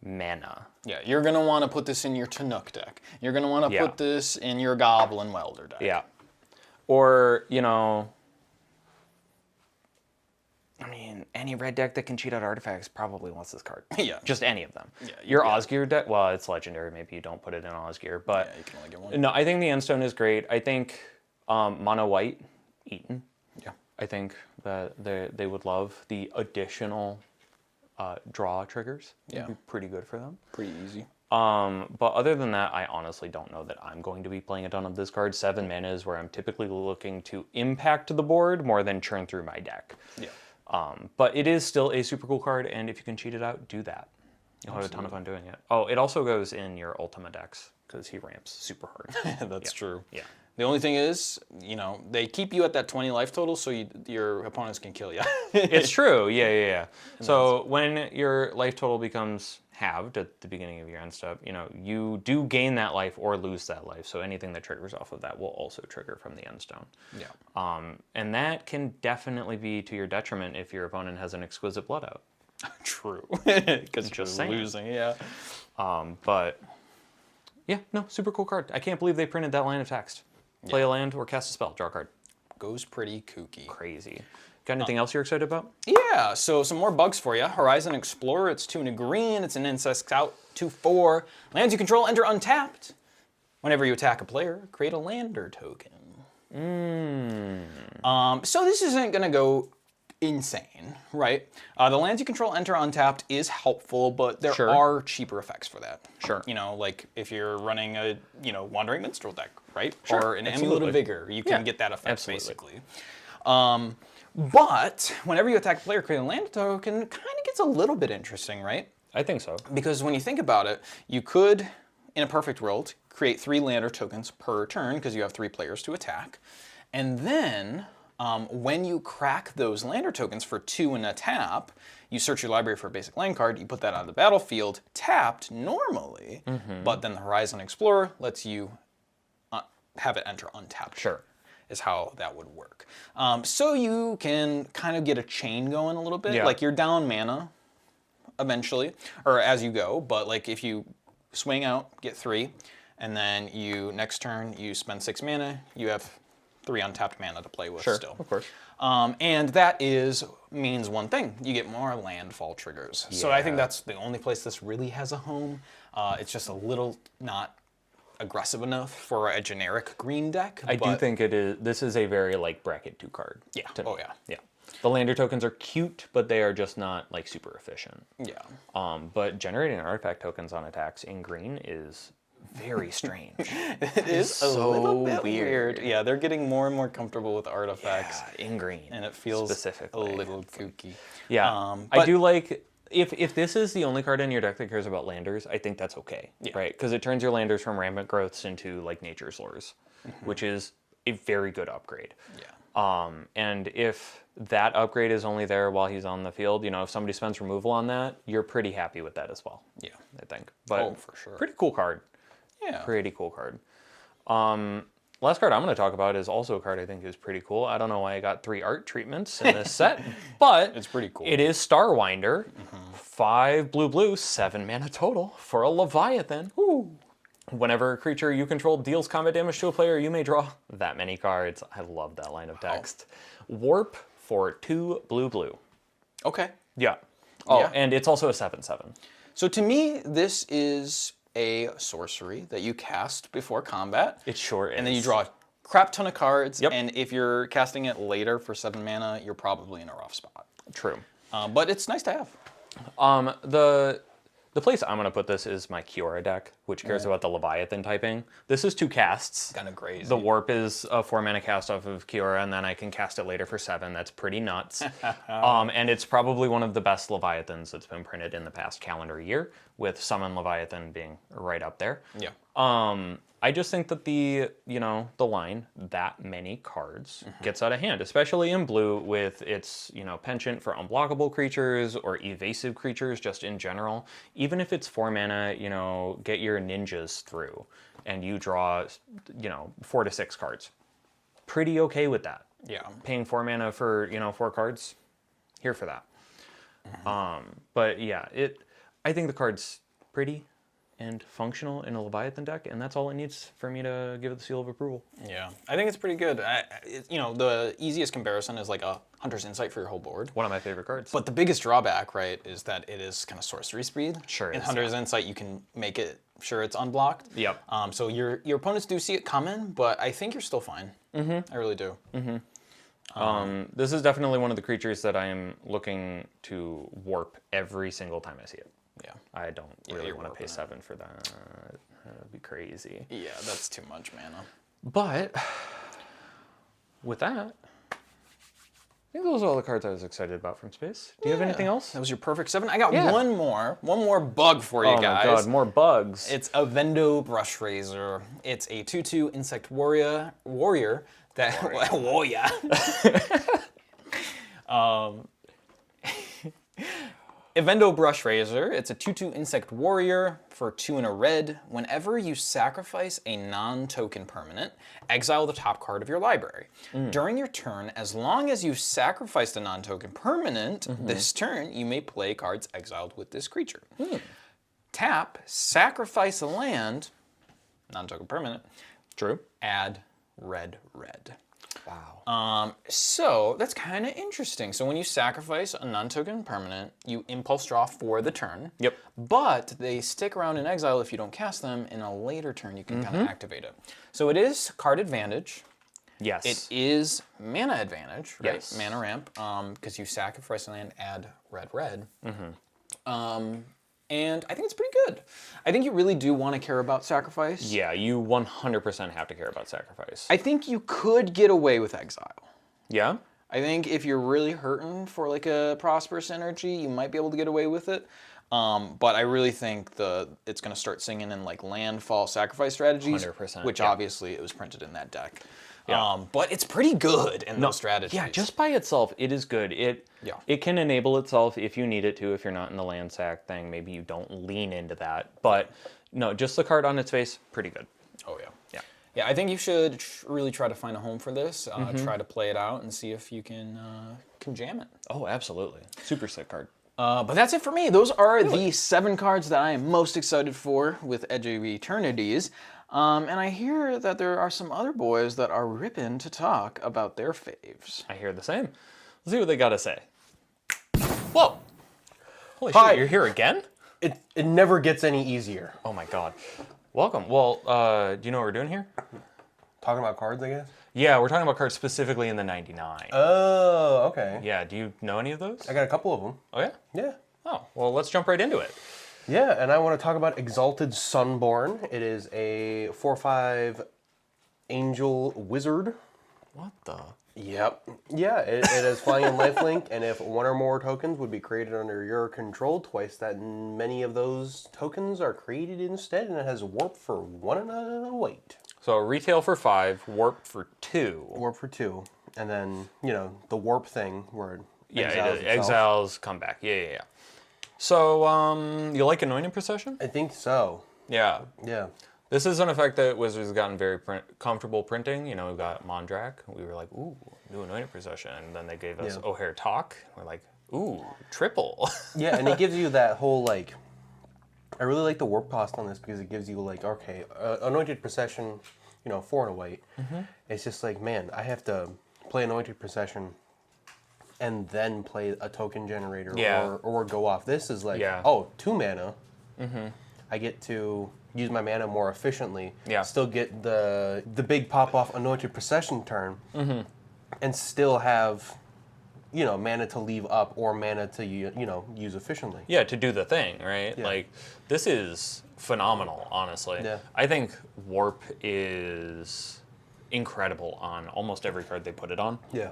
mana. Yeah, you're going to want to put this in your Tanook deck. You're going to want to put this in your Goblin Welder deck. Yeah. Or, any red deck that can cheat out artifacts probably wants this card. Yeah. Just any of them. Yeah, Your Osgear deck, well, it's legendary. Maybe you don't put it in Osgear. But Yeah, you can only get one. no, I think the Endstone is great. I think mono white, Eaton. Yeah. I think that they would love the additional draw triggers. Yeah. It'd be pretty good for them. Pretty easy. But other than that, I honestly don't know that I'm going to be playing a ton of this card. 7 mana is where I'm typically looking to impact the board more than churn through my deck. Yeah. But it is still a super cool card, and if you can cheat it out, do that. You'll have a ton of fun doing it. Oh, it also goes in your Ultima decks, because he ramps super hard. That's true. Yeah. The only thing is, they keep you at that 20 life total, so your opponents can kill you. It's true, yeah. So when your life total becomes halved at the beginning of your end step, you do gain that life or lose that life. So anything that triggers off of that will also trigger from the end stone. Yeah. And that can definitely be to your detriment if your opponent has an exquisite bloodout. True. Because Just you're saying. losing, yeah. But yeah, no, super cool card. I can't believe they printed that line of text. Play a land or cast a spell, draw a card. Goes pretty kooky. Crazy. Got anything else you're excited about? Yeah, so some more bugs for you. Horizon Explorer, it's 2 and a green. It's an incest scout, 2/4. Lands you control enter untapped. Whenever you attack a player, create a lander token. So this isn't going to go insane, right? The lands you control enter untapped is helpful, but there Sure. are cheaper effects for that. Sure. Like if you're running a, Wandering Minstrel deck, right? Sure, Or an Amulet absolutely. of Vigor, you can Yeah, get that effect absolutely. basically. But whenever you attack a player, create a land token, kind of gets a little bit interesting, right? I think so. Because when you think about it, you could, in a perfect world, create 3 lander tokens per turn because you have 3 players to attack. And then when you crack those lander tokens for 2 and a tap, you search your library for a basic land card, you put that on the battlefield, tapped normally, but then the Horizon Explorer lets you have it enter untapped. Sure. Is how that would work. So you can kind of get a chain going a little bit. Yeah. Like you're down mana eventually, or as you go, but like if you swing out, get 3, and then next turn you spend 6 mana, you have 3 untapped mana to play with still. Of course. And that means one thing, you get more landfall triggers. So I think Yeah. that's the only place this really has a home. It's just a little not aggressive enough for a generic green deck. I do think it is. This is a very bracket 2 card. Yeah. to me. Oh yeah. Yeah. The lander tokens are cute, but they are just not super efficient. Yeah. But generating artifact tokens on attacks in green is very strange. It is so a little bit weird. Yeah, they're getting more and more comfortable with artifacts, in green, and it feels a specifically little kooky. Yeah, but I do like. If this is the only card in your deck that cares about landers, I think that's okay, right? Because it turns your landers from rampant growths into nature's lures, which is a very good upgrade. Yeah. And if that upgrade is only there while he's on the field, if somebody spends removal on that, you're pretty happy with that as well. Yeah. I think. But Oh, for sure. Pretty cool card. Yeah. Pretty cool card. Last card I'm going to talk about is also a card I think is pretty cool. I don't know why I got 3 art treatments in this set, but It's pretty cool. it is Starwinder. 5 blue, 7 mana total for a Leviathan. Ooh. Whenever a creature you control deals combat damage to a player, you may draw that many cards. I love that line of text. Warp for 2 blue. Okay. Yeah. Oh, Yeah. and it's also a 7/7. So to me, this is a sorcery that you cast before combat. It sure is. And then you draw a crap ton of cards. Yep. And if you're casting it later for 7 mana, you're probably in a rough spot. True. But it's nice to have. The The place I'm going to put this is my Kiora deck, which cares about the Leviathan typing. This is 2 casts. Kind of crazy. The Warp is a 4-mana cast off of Kiora, and then I can cast it later for 7. That's pretty nuts. And it's probably one of the best Leviathans that's been printed in the past calendar year, with Summon Leviathan being right up there. Yeah. I just think that the line, that many cards, gets out of hand, especially in blue with its, penchant for unblockable creatures or evasive creatures just in general. Even if it's 4 mana, get your ninjas through and you draw, 4 to 6 cards. Pretty okay with that. Yeah. Paying 4 mana for, 4 cards, here for that. But yeah, I think the card's pretty and functional in a Leviathan deck, and that's all it needs for me to give it the seal of approval. Yeah, I think it's pretty good. The easiest comparison is like a Hunter's Insight for your whole board. One of my favorite cards. But the biggest drawback, right, is that it is kind of sorcery speed. Sure In is, Hunter's Insight, you can make it sure it's unblocked. Yep. So your opponents do see it coming, but I think you're still fine. I really do. This is definitely one of the creatures that I am looking to warp every single time I see it. Yeah. I don't really you're want to pay warping 7 for that. That'd be crazy. Yeah, that's too much mana. But with that, I think those are all the cards I was excited about from space. Do you have anything else? That was your perfect 7. I got one more bug for you guys. Oh my god, more bugs. It's a Vendo Brush Razor. It's a 2/2 insect warrior that warrior. Evendo Brush Razor, it's a 2/2 Insect Warrior for 2 and a red. Whenever you sacrifice a non-token permanent, exile the top card of your library. During your turn, as long as you've sacrificed a non-token permanent, this turn you may play cards exiled with this creature. Tap, sacrifice a land, non-token permanent. True. Add red. Wow. So that's kind of interesting. So when you sacrifice a non-token permanent, you impulse draw for the turn. Yep. But they stick around in exile if you don't cast them. In a later turn, you can kind of activate it. So it is card advantage. Yes. It is mana advantage, right? Yes. Mana ramp, because you sacrifice a land, add red. And I think it's pretty good. I think you really do want to care about sacrifice. Yeah, you 100% have to care about sacrifice. I think you could get away with exile. Yeah? I think if you're really hurting for like a prosperous energy, you might be able to get away with it. But I really think it's going to start singing in like landfall sacrifice strategies, 100%, which obviously it was printed in that deck. Yeah. But it's pretty good in those strategies. Yeah, just by itself, it is good. It can enable itself if you need it to. If you're not in the land sack thing, maybe you don't lean into that. But no, just the card on its face, pretty good. Oh yeah. Yeah. Yeah, I think you should really try to find a home for this. Try to play it out and see if you can jam it. Oh, absolutely. Super sick card. But that's it for me. Those are the 7 cards that I am most excited for with Edge of Eternities. And I hear that there are some other boys that are ripping to talk about their faves. I hear the same. Let's see what they got to say. Whoa! Holy Hi. shit, you're here again? It never gets any easier. Oh my god. Welcome. Well, do you know what we're doing here? Talking about cards, I guess? Yeah, we're talking about cards specifically in the 99. Oh, okay. Yeah, do you know any of those? I got a couple of them. Oh yeah? Yeah. Oh, well, let's jump right into it. Yeah, and I want to talk about Exalted Sunborn. It is a 4/5 angel wizard. What the? Yep. Yeah, it has flying and lifelink, and if 1 or more tokens would be created under your control, twice that many of those tokens are created instead, and it has warp for 1 and a white. So retail for 5, warp for 2. Warp for 2, and then, the warp thing where it Yeah, exiles exiles come back. Yeah. So, you like Anointed Procession? I think so. Yeah. Yeah. This is an effect that Wizards has gotten very comfortable printing. We got Mondrak. We were like, ooh, new Anointed Procession. And then they gave us O'Hare Talk. We're like, ooh, triple. Yeah, and it gives you that whole, I really like the warp cost on this because it gives you, okay, Anointed Procession, 4 and a white. It's just man, I have to play Anointed Procession and then play a token generator or go off. This is 2 mana. I get to use my mana more efficiently. Yeah. Still get the big pop off Anointed Procession turn, and still have mana to leave up or mana to use efficiently. Yeah, to do the thing, right? Yeah. Like, this is phenomenal, honestly. Yeah. I think Warp is incredible on almost every card they put it on. Yeah.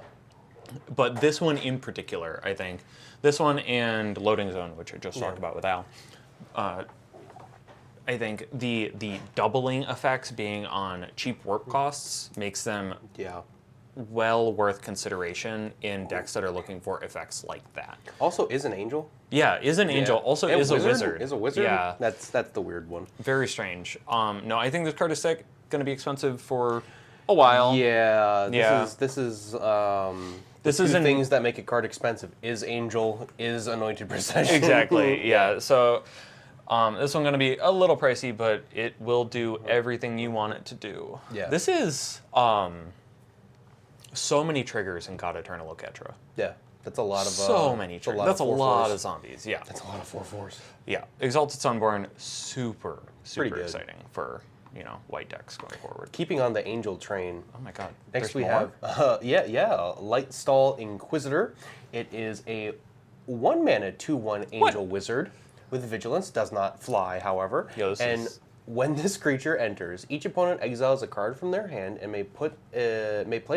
But this one in particular, I think, this one and Loading Zone, which I just talked about with Al, I think the doubling effects being on cheap warp costs makes them well worth consideration in decks that are looking for effects like that. Also, is an angel. Yeah, is an angel. Also, And is a wizard. Is a wizard. Yeah, That's the weird one. very strange. No, I think this card is going to be expensive for a while. Yeah. This is an- things that make a card expensive. Is angel. Is anointed procession. Exactly. Yeah. So. This one's going to be a little pricey, but it will do everything you want it to do. Yeah. This is so many triggers in God Eternal Oketra. Yeah. That's a lot of So many triggers. That's a lot of zombies. Yeah. That's a lot of 4/4s. Yeah. Exalted Sunborn, super Pretty good. exciting for white decks going forward. Keeping on the angel train. Oh my God. Next There's we more? have Lightstall Inquisitor. It is a 1 mana 2/1 angel wizard with vigilance. Does not fly, however. Yo, this and is- when this creature enters, each opponent exiles a card from their hand and may play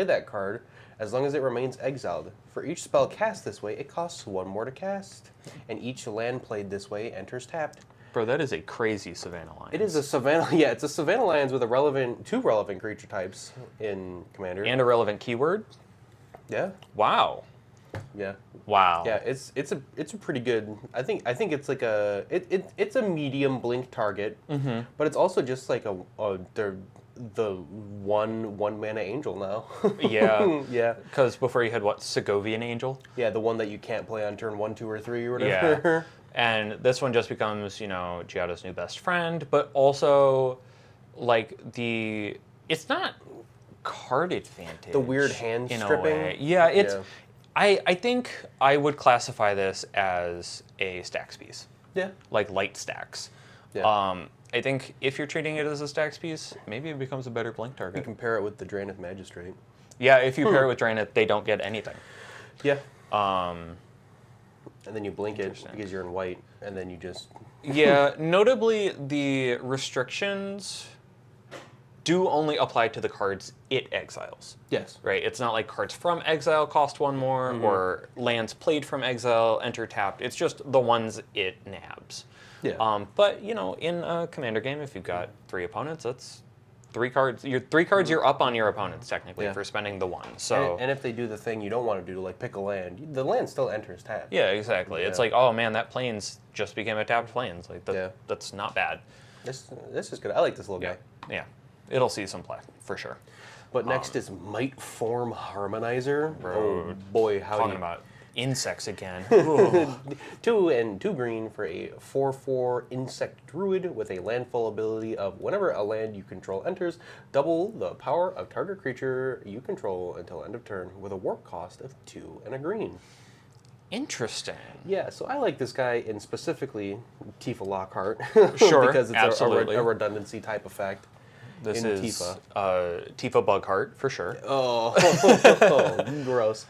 that card as long as it remains exiled. For each spell cast this way, it costs 1 more to cast, and each land played this way enters tapped. Bro, that is a crazy Savannah line. It is a Savannah. Yeah, it's a Savannah Lands with two relevant creature types in Commander. And a relevant keyword? Yeah. Wow. Yeah. Wow. Yeah, it's a pretty good. I think it's like it's a medium blink target, but it's also just like the one mana angel now. Yeah. Yeah. Because before you had what, Segovian Angel? Yeah, the one that you can't play on turn 1, 2, or 3 or whatever. Yeah. And this one just becomes, Giada's new best friend, but also like it's not card advantage. The weird hand in stripping. A way. Yeah, it's I think I would classify this as a stacks piece. Yeah. Like light stacks. Yeah. I think if you're treating it as a stacks piece, maybe it becomes a better blink You target. compare it with the Draenith Magistrate. Yeah, if you pair it with Draenith, they don't get anything. Yeah. And then you blink it Interesting. because you're in white, and then you just. Yeah, notably the restrictions do only apply to the cards it exiles. Yes. Right? It's not like cards from exile cost 1 more, or lands played from exile enter tapped. It's just the ones it nabs. Yeah. But, in a commander game, if you've got 3 opponents, that's 3 cards. Your 3 cards you're up on your opponents, technically, for spending the 1. So. And if they do the thing you don't want to do, like pick a land, the land still enters tab. Yeah, exactly. It's like, oh man, that plains just became a tapped plains. Like, that's not bad. This is good. I like this little guy. Yeah. It'll see some play, for sure. But next is Might Form Harmonizer. Oh boy, how Talking you about insects again. 2 and 2 green for a 4/4 insect druid with a landfall ability of whenever a land you control enters, double the power of target creature you control until end of turn with a warp cost of 2 and a green. Interesting. Yeah, so I like this guy in specifically Tifa Lockhart. Sure, because it's absolutely. a redundancy type effect. This in is Tifa. Tifa Bugheart, for sure. Oh, gross.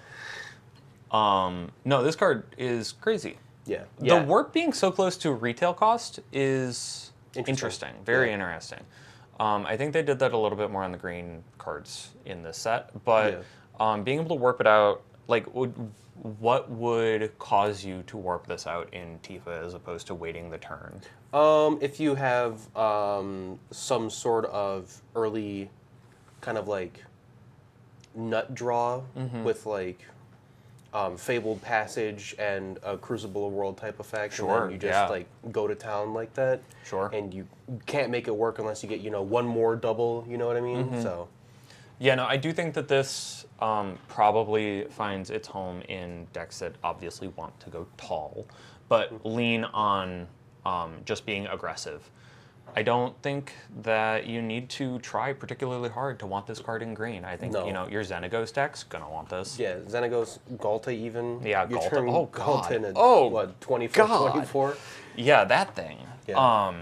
No, this card is crazy. Yeah. The warp being so close to retail cost is interesting. Very interesting. I think they did that a little bit more on the green cards in this set, but being able to warp it out, like, what would cause you to warp this out in Tifa as opposed to waiting the turn? If you have some sort of early kind of like nut draw with like Fabled Passage and a Crucible of World type effect, and then you just like go to town like that. Sure. And you can't make it work unless you get, one more double, you know what I mean? So. Yeah, no, I do think that this probably finds its home in decks that obviously want to go tall, but lean on just being aggressive. I don't think that you need to try particularly hard to want this card in green. I think, your Xenagos deck's going to want this. Yeah, Xenagos, Galta even. Yeah, you Galta. turn Oh, God. Galta into, Oh, what, 24, God. 24? Yeah, that thing. Yeah.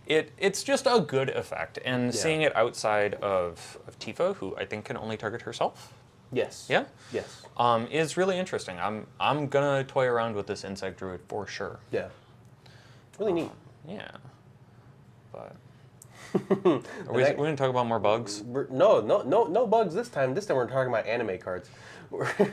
It's just a good effect, and seeing it outside of Tifa, who I think can only target herself, Yes. Yeah? Yes. Is really interesting. I'm gonna toy around with this Insect Druid for sure. Yeah. Really neat. Yeah. But are we gonna talk about more bugs? No bugs this time. This time we're talking about anime cards. We're going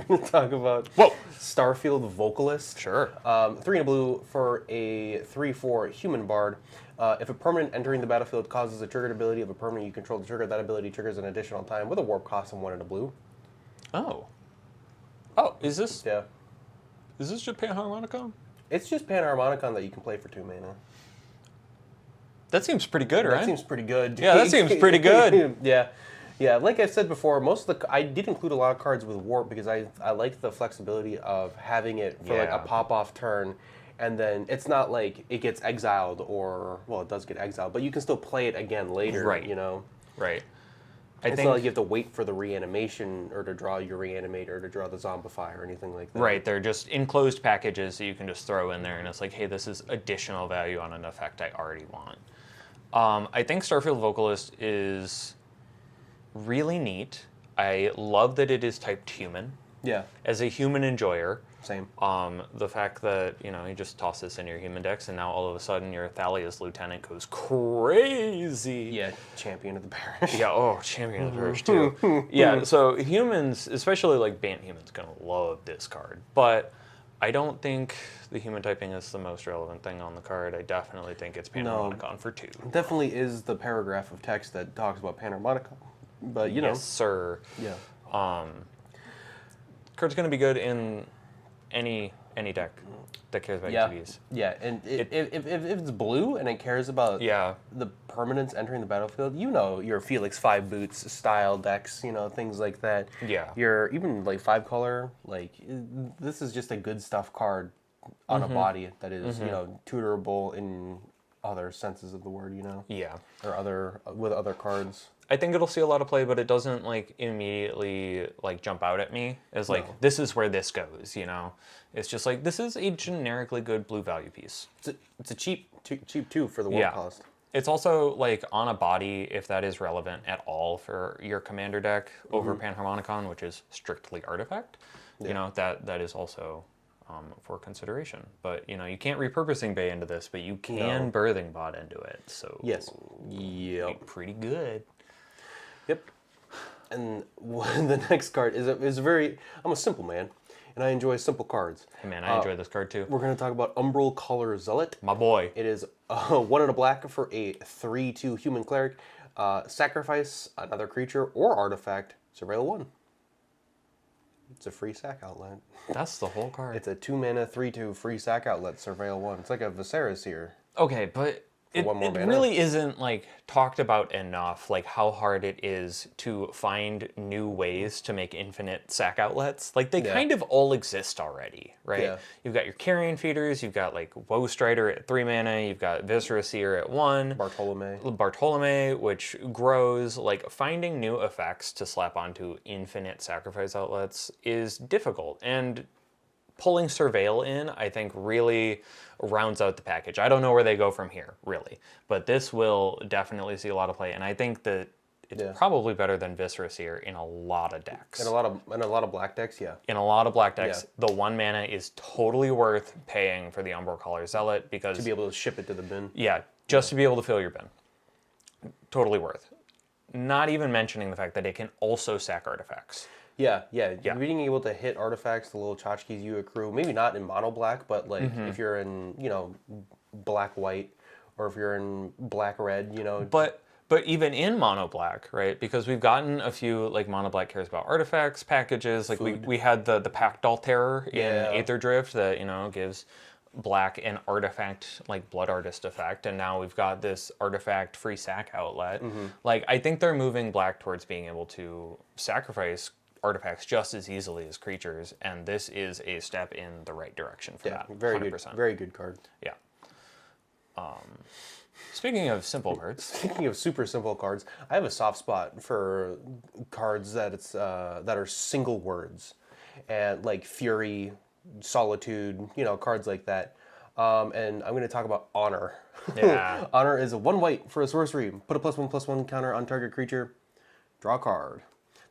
to talk about Starfield Vocalist. Sure. 3 and a blue for a 3/4 human bard. If a permanent entering the battlefield causes a triggered ability of a permanent you control to trigger, that ability triggers an additional time with a warp cost of 1 and a blue. Oh, is this just Panharmonicon? It's just Panharmonicon that you can play for 2 mana. That seems pretty good, right? That seems pretty good. Yeah, that seems pretty good. Yeah, like I said before, I did include a lot of cards with warp because I like the flexibility of having it for like a pop-off turn, and then it's not like it gets exiled well, it does get exiled, but you can still play it again later, Right. you know? Right. It's not like you have to wait for the reanimation or to draw your reanimate or to draw the zombify or anything like that. Right, they're just enclosed packages that you can just throw in there, and it's like, hey, this is additional value on an effect I already want. I think Starfield Vocalist is really neat. I love that it is typed human. Yeah. As a human enjoyer, Same. the fact that, you just toss this in your human decks and now all of a sudden your Thalia's lieutenant goes crazy. Yeah, champion of the parish. Yeah, champion of the parish too. Yeah, so humans, especially like Bant humans, gonna love this card. But I don't think the human typing is the most relevant thing on the card. I definitely think it's Panharmonicon for 2. Definitely is the paragraph of text that talks about Panharmonicon. But, you know. Yes, sir. Yeah. Card's going to be good in any deck that cares about UTVs. Yeah, and if it's blue and it cares about the permanents entering the battlefield, your Felix 5 Boots style decks, things like that. Yeah. Your even like 5 color, this is just a good stuff card on a body that is, tutorable in other senses of the word, Yeah. or with other cards. I think it'll see a lot of play, but it doesn't immediately jump out at me as this is where this goes, It's just this is a generically good blue value piece. It's a cheap too for the warp cost. It's also on a body if that is relevant at all for your commander deck over Panharmonicon, which is strictly artifact. That is also for consideration. But you can't repurposing Bay into this, but you can birthing bot into it. So yes, yep, pretty good. Yep. And the next card is I'm a simple man, and I enjoy simple cards. Hey man, I enjoy this card too. We're going to talk about Umbreal Color Zealot. My boy. It is 1 and a black for a 3/2 human cleric. Sacrifice another creature or artifact, surveil 1. It's a free sack outlet. That's the whole card. It's a 2 mana 3/2 free sack outlet, surveil 1. It's like a Viserys here. Okay, but it really isn't talked about enough, how hard it is to find new ways to make infinite sack outlets. They kind of all exist already, right? Yeah. You've got your Carrion Feeders, you've got Woe Strider at 3 mana, you've got Viscera Seer at 1. Bartolome, which grows. Finding new effects to slap onto infinite sacrifice outlets is difficult. And pulling Surveil in, I think, really rounds out the package. I don't know where they go from here, really. But this will definitely see a lot of play, and I think that it's probably better than Viscera Seer in a lot of decks. In a lot of black decks, yeah. In a lot of black decks, the 1 mana is totally worth paying for the Umbreal Color Zealot because... To be able to ship it to the bin. Yeah, just to be able to fill your bin. Totally worth. Not even mentioning the fact that it can also sack artifacts. Yeah. Being able to hit artifacts, the little tchotchkes you accrue, maybe not in mono black, but if you're in, black white, or if you're in black red, But even in mono black, right? Because we've gotten a few mono black cares about artifacts packages. We had the Pactol Terror in Aether Drift that gives black an artifact Blood Artist effect, and now we've got this artifact free sack outlet. I think they're moving black towards being able to sacrifice artifacts just as easily as creatures, and this is a step in the right direction for that. Very 100%. Good, very good card. Yeah. Speaking of simple cards. Speaking of super simple cards, I have a soft spot for cards that are single words, and Fury, Solitude, cards like that. And I'm going to talk about Honor. Yeah. Honor is a 1 white for a sorcery. Put a +1/+1 counter on target creature. Draw a card.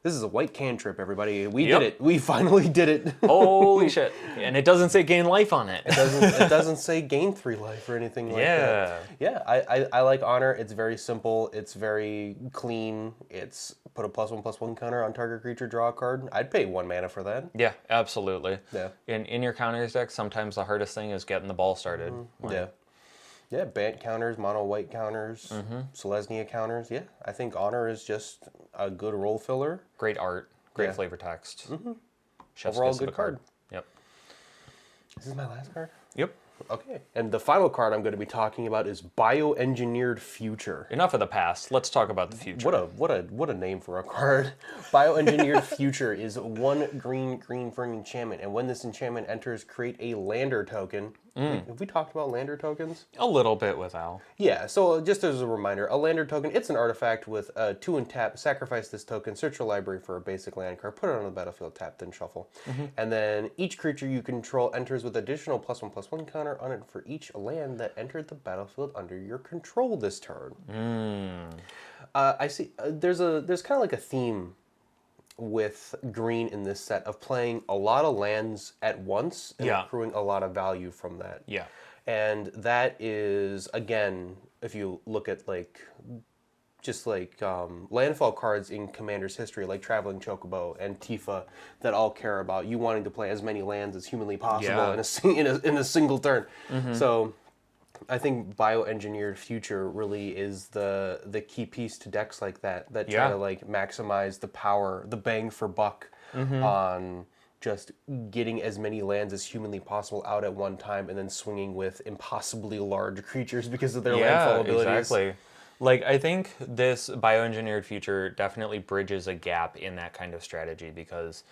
This is a white cantrip, everybody. We Yep. did it. We finally did it. Holy shit. And it doesn't say gain life on it. It doesn't say gain 3 life or anything like that. Yeah, I like Honor. It's very simple. It's very clean. It's put a +1/+1 counter on target creature, draw a card. I'd pay 1 mana for that. Yeah, absolutely. Yeah. In your counters deck, sometimes the hardest thing is getting the ball started. Yeah. Yeah, Bant counters, mono white counters, Selesnya counters. Yeah, I think Honor is just a good role filler. Great art, great Yeah. flavor text. Chef's Overall, kiss of good a card. card. Yep. This is my last card? Yep. Okay. And the final card I'm going to be talking about is Bioengineered Future. Enough of the past. Let's talk about the future. What a name for a card. Bioengineered Future is 1 green for an enchantment, and when this enchantment enters, create a lander token. Have we talked about lander tokens? A little bit with Al. Yeah, so just as a reminder, a lander token, it's an artifact with 2 and tap, sacrifice this token, search your library for a basic land card, put it on the battlefield, tap, then shuffle. And then each creature you control enters with additional +1/+1 counter on it for each land that entered the battlefield under your control this turn. I see, there's kind of like a theme with green in this set of playing a lot of lands at once and accruing a lot of value from that. Yeah. And that is, again, if you look at landfall cards in Commander's history, like Traveling Chocobo and Tifa, that all care about you wanting to play as many lands as humanly possible in a single turn. So I think Bioengineered Future really is the key piece to decks like that try to maximize the power, the bang for buck on just getting as many lands as humanly possible out at one time and then swinging with impossibly large creatures because of their landfall abilities. Exactly. I think this Bioengineered Future definitely bridges a gap in that kind of strategy because,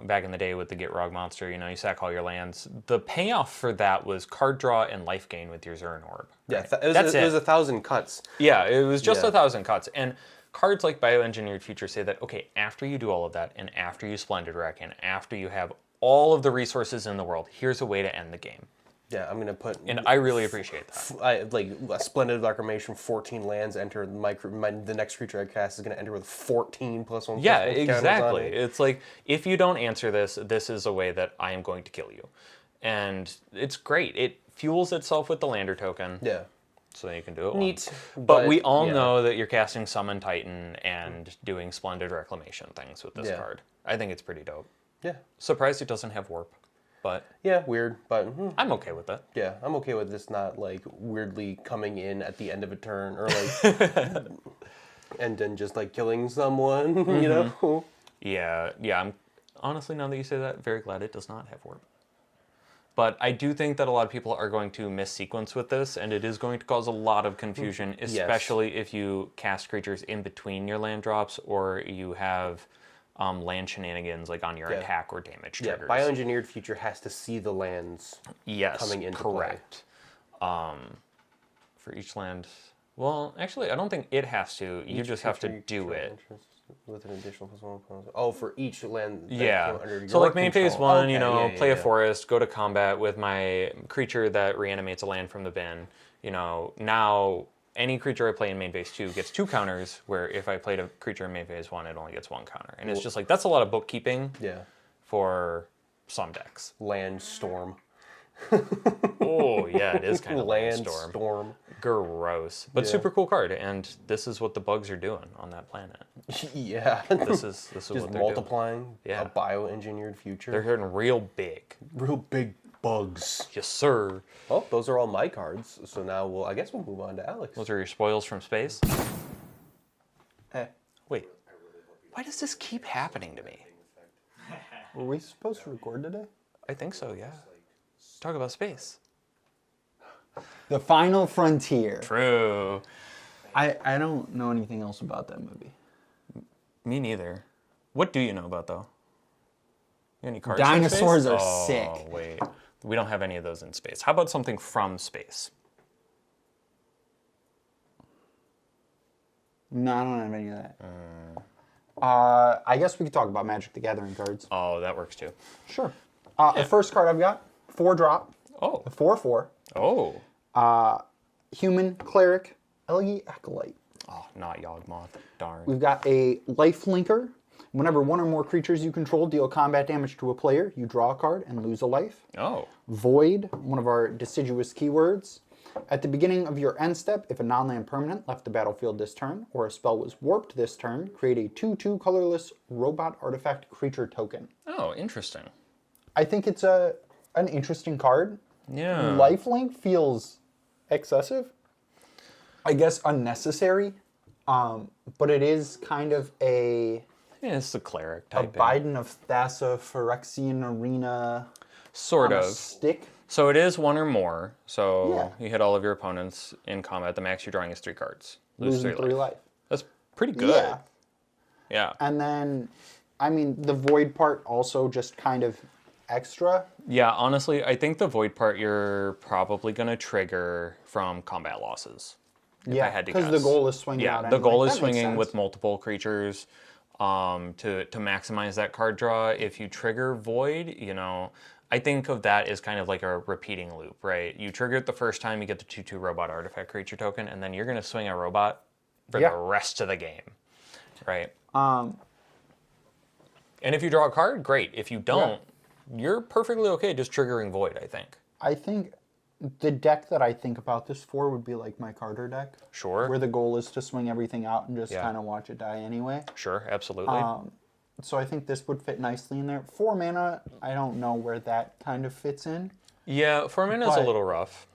back in the day with the Get Rog monster, you sack all your lands. The payoff for that was card draw and life gain with your Zern Orb. Right? Yeah, it was 1,000 cuts. Yeah, it was just 1,000 cuts. And cards like Bioengineered Future say that, okay, after you do all of that, and after you Splendid Wreck, and after you have all of the resources in the world, here's a way to end the game. Yeah, I'm gonna put. And I really appreciate that. A Splendid Reclamation, 14 lands enter. The next creature I cast is gonna enter with 14 +1/+1. Yeah, exactly. It's like, if you don't answer this, this is a way that I am going to kill you, and it's great. It fuels itself with the lander token. Yeah. So you can do it. Neat. But we all know that you're casting Summon Titan and doing Splendid Reclamation things with this card. I think it's pretty dope. Yeah. Surprised it doesn't have Warp. But yeah, weird, but I'm okay with that. Yeah, I'm okay with this not weirdly coming in at the end of a turn or and then just killing someone, you know? Yeah, I'm honestly, now that you say that, very glad it does not have Warp. But I do think that a lot of people are going to missequence with this, and it is going to cause a lot of confusion, especially if you cast creatures in between your land drops or you have land shenanigans on your attack or damage triggers. Yeah, Bioengineered Future has to see the lands coming into play. For each land, well, actually, I don't think it has to. You just have to do it. With an additional +1/+1. Oh, for each land that came under your So main phase one, okay, play a forest, go to combat with my creature that reanimates a land from the bin. Now any creature I play in main phase 2 gets 2 counters, where if I played a creature in main phase 1, it only gets 1 counter. And it's just that's a lot of bookkeeping for some decks. Land Storm. Oh, yeah, it is kind of Land Storm. Gross. But super cool card, and this is what the bugs are doing on that planet. Yeah. This is just what they're multiplying doing. a Bioengineered Future. They're getting real big. Real big bugs. Yes, sir. Well, those are all my cards. So now I guess we'll move on to Alex. Those are your spoils from space? Hey. Wait. Why does this keep happening to me? Were we supposed to record today? I think so, yeah. Talk about space. The Final Frontier. True. I don't know anything else about that movie. Me neither. What do you know about, though? You have any cards Dinosaurs from are space? sick. Oh, wait. We don't have any of those in space. How about something from space? No, I don't have any of that. I guess we could talk about Magic the Gathering cards. Oh, that works too. Sure. The first card I've got, 4-drop. Oh. A 4/4. Oh. Human Cleric, Elegy Acolyte. Oh, not Yawgmoth. Darn. We've got a Lifelinker. Whenever one or more creatures you control deal combat damage to a player, you draw a card and lose a life. Oh. Void, one of our deciduous keywords. At the beginning of your end step, if a non-land permanent left the battlefield this turn, or a spell was warped this turn, create a 2/2 colorless robot artifact creature token. Oh, interesting. I think it's an interesting card. Yeah. Lifelink feels excessive. I guess unnecessary. But it is kind of a... Yeah, it's the cleric A type. Biden of Thassa Phyrexian Arena Sort on of. a stick. So it is one or more. So Yeah. you hit all of your opponents in combat. The max you're drawing is 3 cards. Losing 3 life. That's pretty good. Yeah. Yeah. And then, I mean, the void part also just kind of extra. Yeah, honestly, I think the void part you're probably going to trigger from combat losses. If I had to because guess. the goal is swinging out Yeah, anyway. the goal is That makes swinging sense. with multiple creatures to maximize that card draw. If you trigger void, you know, I think of that as kind of like a repeating loop, right? You trigger it the first time, you get the 2/2 robot artifact creature token, and then you're going to swing a robot for Yeah. the rest of the game, right? And if you draw a card, great. If you don't, you're perfectly okay just triggering void, I think. I think the deck that I think about this for would be like my Carter deck. Sure. Where the goal is to swing everything out and just Yeah. kind of watch it die anyway. Sure, absolutely. So I think this would fit nicely in there. 4 mana, I don't know where that kind of fits in. Yeah, 4 mana is a but- little rough.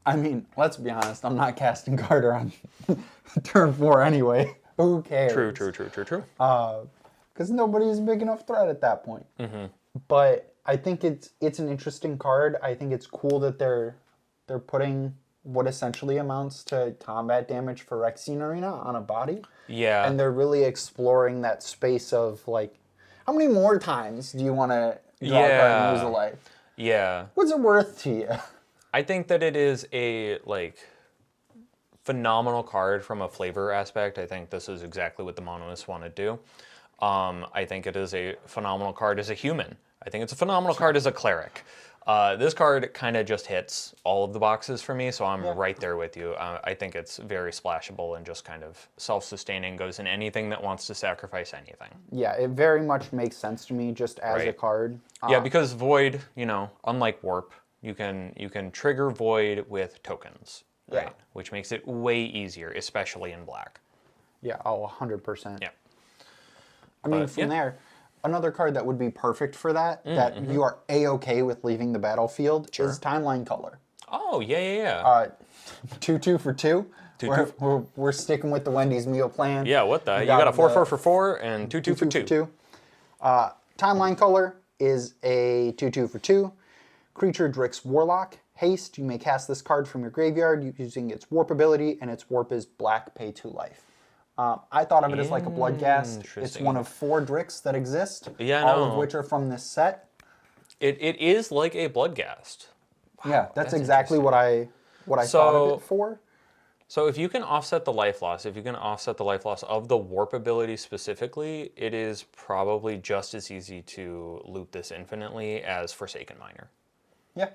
I mean, let's be honest, I'm not casting Carter on turn 4 anyway. Who cares? True. Because nobody's a big enough threat at that point. But I think it's an interesting card. I think it's cool that they're putting what essentially amounts to combat damage for Phyrexian Arena on a body. Yeah. And they're really exploring that space of like, how many more times do you want to draw a card and lose a life? Yeah. What's it worth to you? I think that it is a phenomenal card from a flavor aspect. I think this is exactly what the monoliths want to do. I think it is a phenomenal card as a human. I think it's a phenomenal card as a cleric. This card kind of just hits all of the boxes for me, so I'm right there with you. I think it's very splashable and just kind of self-sustaining, goes in anything that wants to sacrifice anything. Yeah, it very much makes sense to me just as a Right. card. Yeah, because Void, you know, unlike Warp, you can trigger Void with tokens, right? Yeah. Which makes it way easier, especially in black. Yeah, 100%. Yeah. I mean, But, from yeah. there, another card that would be perfect for that, that you are A-okay with leaving the battlefield, is Timeline Color. Oh, yeah. 2/2 for 2. 2/2. We're sticking with the Wendy's meal plan. Yeah, what the? We You got a 4/4 the for 4 and 2/2 for 2. Timeline Color is a 2/2 for 2. Creature Drix Warlock. Haste, you may cast this card from your graveyard using its warp ability, and its warp is black, pay 2 life. I thought of it as like a Bloodghast. It's Interesting. one of 4 Drix that exist, Yeah, I all know. of which are from this set. It is like a Bloodghast. Yeah, that's that's exactly what I thought of So- it for. So if you can offset the life loss, if you can offset the life loss of the warp ability specifically, it is probably just as easy to loot this infinitely as Forsaken Miner. Yeah.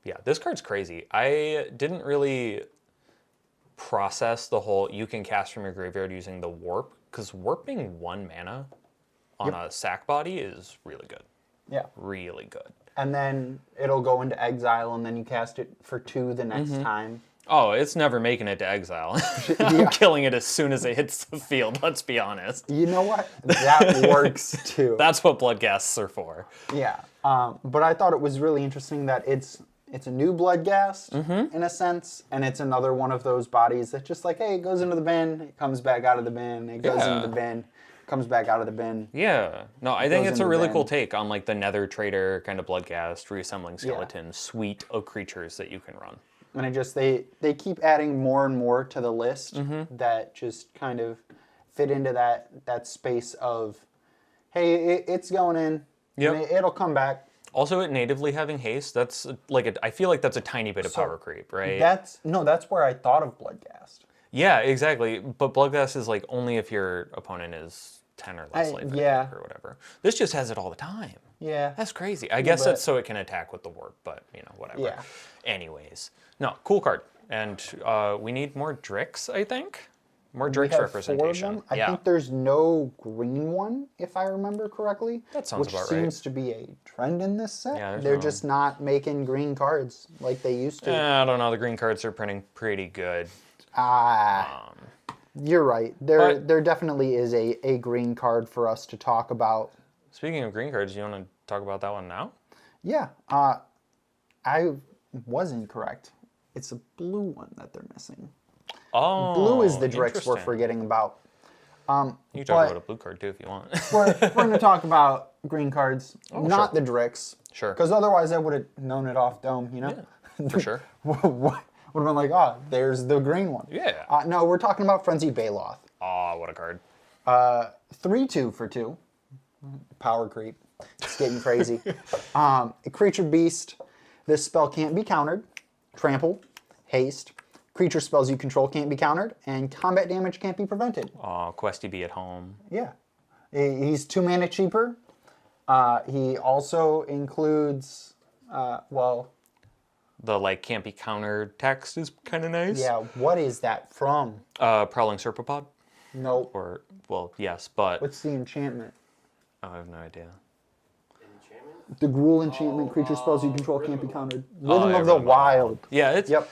Yeah, this card's crazy. I didn't really process the whole you can cast from your graveyard using the warp, because warp being 1 mana on a sack body is really good. Yeah. Really good. And then it'll go into exile, and then you cast it for 2 the next Mm-hmm. time. Oh, it's never making it to exile. I'm killing it as soon as it hits the field, let's be honest. You know what? That works too. That's what Bloodghasts are for. Yeah. But I thought it was really interesting that it's a new Bloodghast in a sense, and it's another one of those bodies that just like, hey, it goes into the bin, it comes back out of the bin, it goes Yeah. into the bin, comes back out of the bin. Yeah. No, I think goes it's a into really the cool bin. take on like the Nether Trader kind of Bloodghast, reassembling skeleton suite of creatures that you can run. And it just they keep adding more and more to the list that just kind of fit into that space of, hey, it's going in, Yep. and it'll come back. Also, it natively having haste, that's like I feel like that's a tiny bit of power creep, right? That's where I thought of Bloodghast. Yeah, exactly. But Bloodghast is like only if your opponent is 10 or less life yeah. or whatever. This just has it all the time. Yeah. That's crazy. I guess bit. that's so it can attack with the warp, but you know, whatever. Yeah. Anyways, no, cool card. And we need more Drix, I think. More we Drake's have representation. 4 of them. I think there's no green one, if I remember correctly. That sounds which about right. seems to be a trend in this set. Yeah, They're just not making green cards like they used to. I don't know. The green cards are printing pretty good. You're right. There definitely is a green card for us to talk about. Speaking of green cards, you want to talk about that one now? Yeah. I was incorrect. It's a blue one that they're missing. Oh, Blue is the Drix we're interesting. forgetting about. You can talk about a blue card too if you want. we're going to talk about green cards, not sure. the Drix. Sure. Because otherwise I would have known it off dome, you know? Yeah, for sure. Would have been like, oh, there's the green one. Yeah. No, we're talking about Frenzied Baloth. Oh, what a card. 3/2 for 2. Power creep. It's getting crazy. A creature beast. This spell can't be countered. Trample. Haste. Creature spells you control can't be countered. And combat damage can't be prevented. Oh, Questy be at home. Yeah. He's 2 mana cheaper. He also includes, The like can't be countered text is kind of nice. yeah, what is that from? Prowling Serpapod. Nope. Or, well, yes, but What's the enchantment? I have no idea. The Gruul enchantment, creature spells you control can't be countered. Rhythm yeah, of the Rhythm of the Wild. Yeah, it's Yep.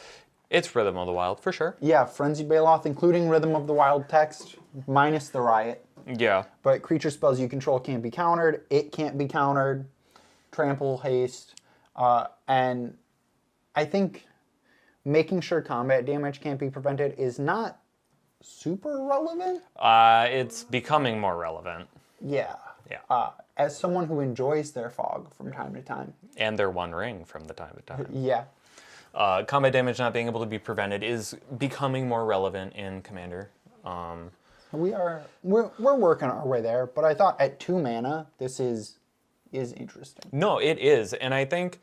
It's Rhythm of the Wild for sure. Yeah, Frenzied Baloth, including Rhythm of the Wild text, minus the Riot. Yeah. But creature spells you control can't be countered. It can't be countered. Trample, haste. And I think making sure combat damage can't be prevented is not super relevant. It's becoming more relevant. Yeah. Yeah. As someone who enjoys their fog from time to time. And their One Ring from the time to time. Yeah. Combat damage not being able to be prevented is becoming more relevant in Commander. We're working our way there, but I thought at 2 mana this is interesting. No, it is, and I think,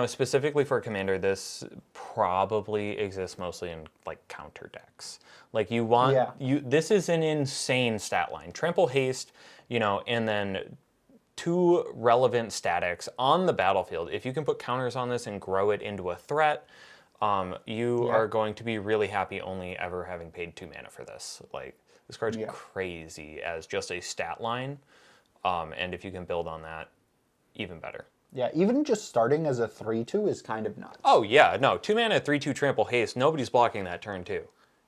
specifically for Commander, this probably exists mostly in like counter decks. Like you want this is an insane stat line. Trample, haste, and then 2 relevant statics on the battlefield. If you can put counters on this and grow it into a threat, you are going to be really happy only ever having paid 2 mana for this. Like this card's crazy as just a stat line, and if you can build on that, even better. Yeah, even just starting as a 3/2 is kind of nuts. Oh yeah, no, 2 mana, 3/2 trample haste. Nobody's blocking that turn 2.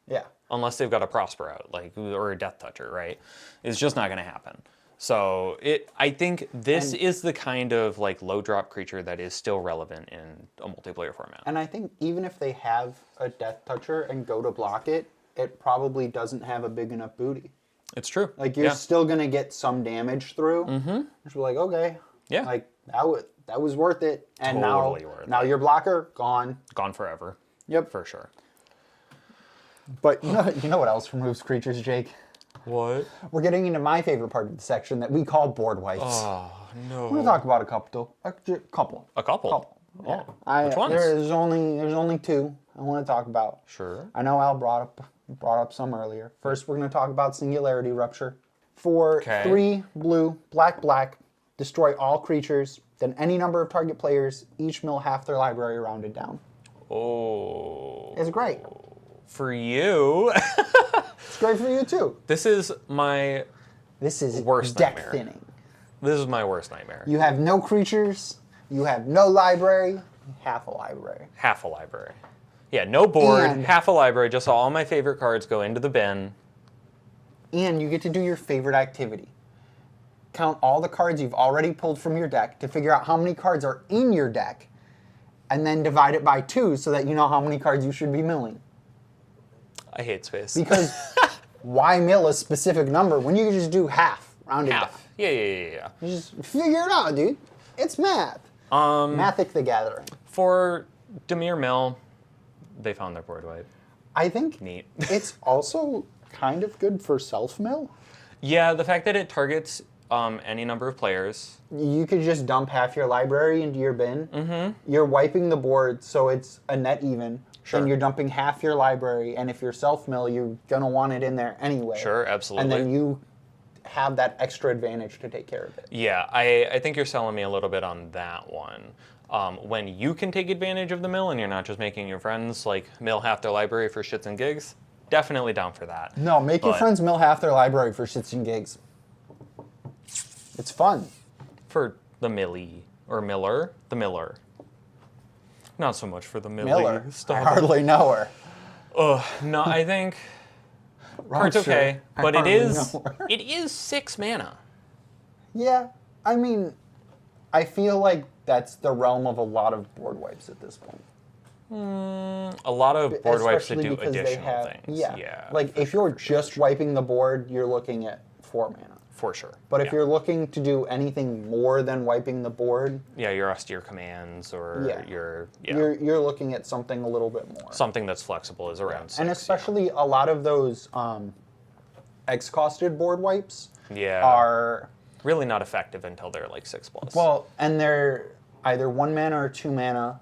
Yeah. Unless they've got a Prosper out, or a Death Toucher, right? It's just not going to happen. So I think this is the kind of like low drop creature that is still relevant in a multiplayer format. And I think even if they have a Death Toucher and go to block it, it probably doesn't have a big enough booty. It's true. Like you're still gonna get some damage through. Mm-hmm. Which we're like, okay. Yeah. Like that was worth it. And Totally worth now it. your blocker gone. Gone forever. Yep. For sure. But you know what else removes creatures, Jake? What? We're getting into my favorite part of the section that we call board wipes. Oh, no. We're gonna talk about a couple. A couple? Yeah. Oh, which ones? There's only 2 I want to talk about. Sure. I know Al brought up some earlier. First, we're going to talk about Singularity Rupture. For 3 blue, black, destroy all creatures, then any number of target players, each mill half their library rounded down. Oh. It's great. For you. It's great for you too. This is my worst deck nightmare. thinning. This is my worst nightmare. You have no creatures, you have no library, half a library. Half a library. Yeah, no board, And- half a library, just all my favorite cards go into the bin. And you get to do your favorite activity. Count all the cards you've already pulled from your deck to figure out how many cards are in your deck, and then divide it by 2 so that you know how many cards you should be milling. I hate space. Because why mill a specific number when you can just do half, rounded down? half. Yeah. You just figure it out, dude. It's math. Mathic the Gathering. For Demir Mill, they found their board wipe. I think Neat. it's also kind of good for self-mill. Yeah, the fact that it targets any number of players. You could just dump half your library into your bin. Mm-hmm. You're wiping the board so it's a net even. Sure. And you're dumping half your library, and if you're self-mill, you're going to want it in there anyway. Sure, absolutely. And then you have that extra advantage to take care of it. Yeah, I think you're selling me a little bit on that one. When you can take advantage of the mill and you're not just making your friends like mill half their library for shits and gigs, definitely down for that. No, make your friends mill half their library for shits and gigs. It's fun. For the Millie, or Miller, the Miller. Not so much for the Millie. Miller. Stop. I hardly know her. No, I think card's Sure. okay, I but hardly know her. it is 6 mana. Yeah, I mean, I feel like that's the realm of a lot of board wipes at this point. A lot of board wipes that Especially do because they additional have, things. Yeah. Like if you're just wiping the board, you're looking at 4 mana. For sure. But if Yeah. you're looking to do anything more than wiping the board, Yeah, your austere commands or Yeah. you're looking at something a little bit more. something that's flexible is around 6. And especially a lot of those X-costed board wipes Yeah. are, really not effective until they're like 6+. well, and they're either 1 mana or 2 mana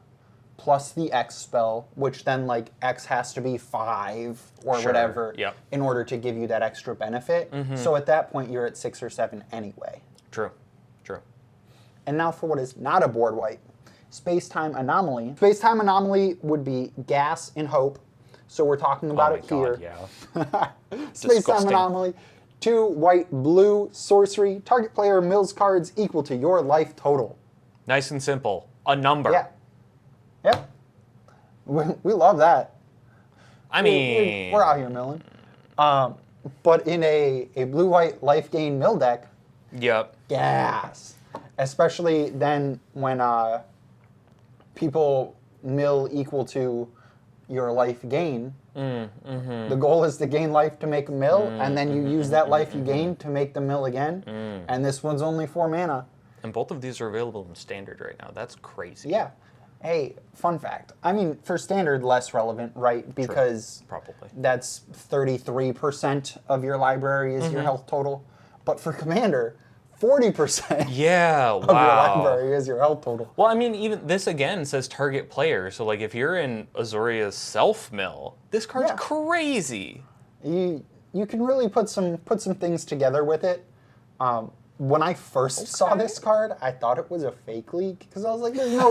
plus the X spell, which then like X has to be 5 or Sure, whatever yep. in order to give you that extra benefit. So at that point, you're at 6 or 7 anyway. True. And now for what is not a board wipe, Space-Time Anomaly. Space-Time Anomaly would be gas and hope. So we're talking about it here. Yeah. Space-Time Disgusting. Anomaly. 2 white, blue, sorcery. Target player mills cards equal to your life total. Nice and simple. A number. Yeah. Yep. We love that. I mean, We're out here milling. But in a blue-white life gain mill deck, Yep. gas. Especially then when people mill equal to your life gain. The goal is to gain life to make a mill, and then you use that life you gain to make the mill again. And this one's only 4 mana. And both of these are available in standard right now. That's crazy. Yeah. Hey, fun fact. I mean, for standard, less relevant, right? Because Probably. that's 33% of your library is your health total. But for Commander, 40% Yeah, of your wow. library is your health total. Well, I mean, even this again says target player. So, like, if you're in Azoria's self mill, this card's Yeah. crazy. You can really put some things together with it. When I first saw this card, I thought it was a fake leak because I was like, "There's no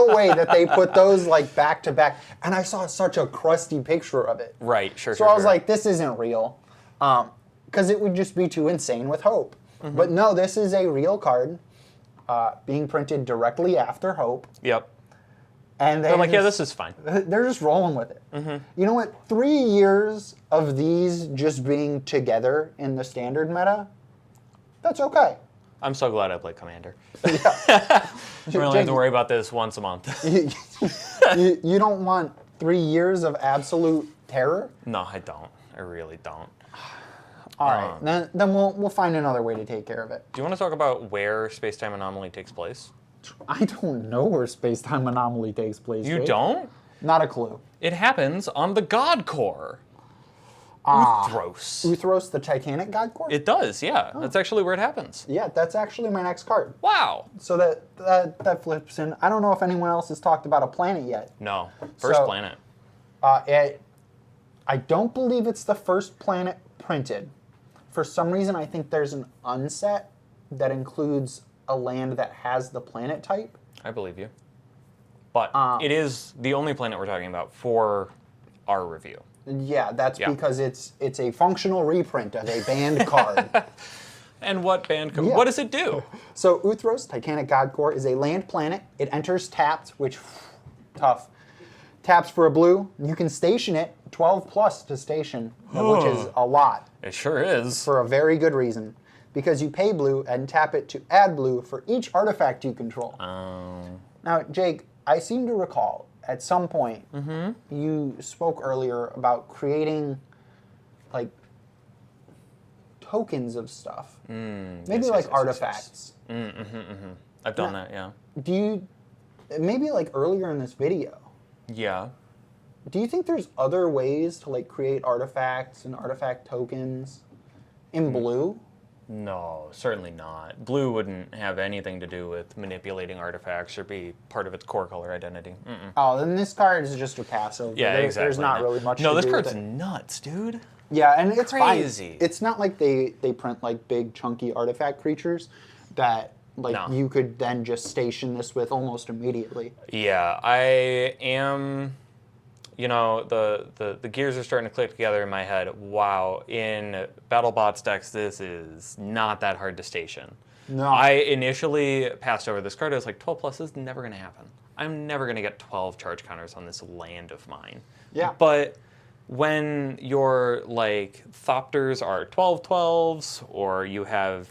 way, that they put those like back to back." And I saw such a crusty picture of it, Right, sure. so I was like, "This isn't real," because it would just be too insane with Hope. But no, this is a real card being printed directly after Hope, Yep. and They're like, yeah, this is fine. they're just rolling with it. You know what? 3 years of these just being together in the standard meta, that's okay. I'm so glad I play Commander. I only have to worry about this once a month. You don't want 3 years of absolute terror? No, I don't. I really don't. All right, then we'll find another way to take care of it. Do you want to talk about where Space-Time Anomaly takes place? I don't know where Space-Time Anomaly takes place. You Jake. don't? Not a clue. It happens on the God Core. Uthros. Uthros, the Titanic God Core? It does, yeah. That's actually where it happens. Yeah, that's actually my next card. Wow. So that flips in. I don't know if anyone else has talked about a planet yet. No. First So- planet. I don't believe it's the first planet printed. For some reason, I think there's an unset that includes a land that has the planet type. I believe you. But it is the only planet we're talking about for our review. Yeah, that's Yeah. because it's a functional reprint of a banned card. And what band? Yeah. What does it do? So Uthros, Titanic God Core, is a land planet. It enters tapped, which, tough. Taps for a blue. You can station it, 12 plus to station, which is a lot It sure is. for a very good reason. Because you pay blue and tap it to add blue for each artifact you control. Now, Jake, I seem to recall at some point you spoke earlier about creating like tokens of stuff. Maybe yes, like yes, artifacts. I've done that, yeah. Do you, maybe like earlier in this video, Yeah. do you think there's other ways to like create artifacts and artifact tokens in blue? No, certainly not. Blue wouldn't have anything to do with manipulating artifacts or be part of its core color identity. Oh, then this card is just a passive. Yeah, exactly. There's not really much No, to this do with card's it. nuts, dude. Yeah, and it's Crazy. fine. It's not like they print like big chunky artifact creatures that like No. you could then just station this with almost immediately. Yeah, I am... you know, the gears are starting to click together in my head. Wow, in BattleBots decks, this is not that hard to station. No. I initially passed over this card. I was like, 12 plus is never going to happen. I'm never going to get 12 charge counters on this land of mine. Yeah. But when your like Thopters are 12/12s, or you have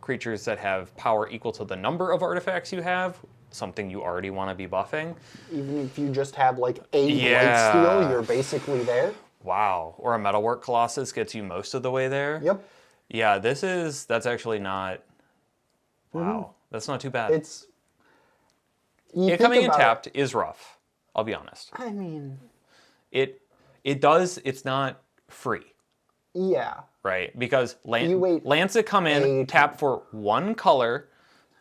creatures that have power equal to the number of artifacts you have, something you already want to be buffing. Even if you just have like a Yeah. Blightsteel, you're basically there. Wow. Or a Metalwork Colossus gets you most of the way there. Yep. Yeah, that's actually not, wow. That's not too bad. It's you It think coming in about tapped is rough. I'll be honest. I mean, It's not free, yeah. right? Because You wait lands that come in a tapped for one color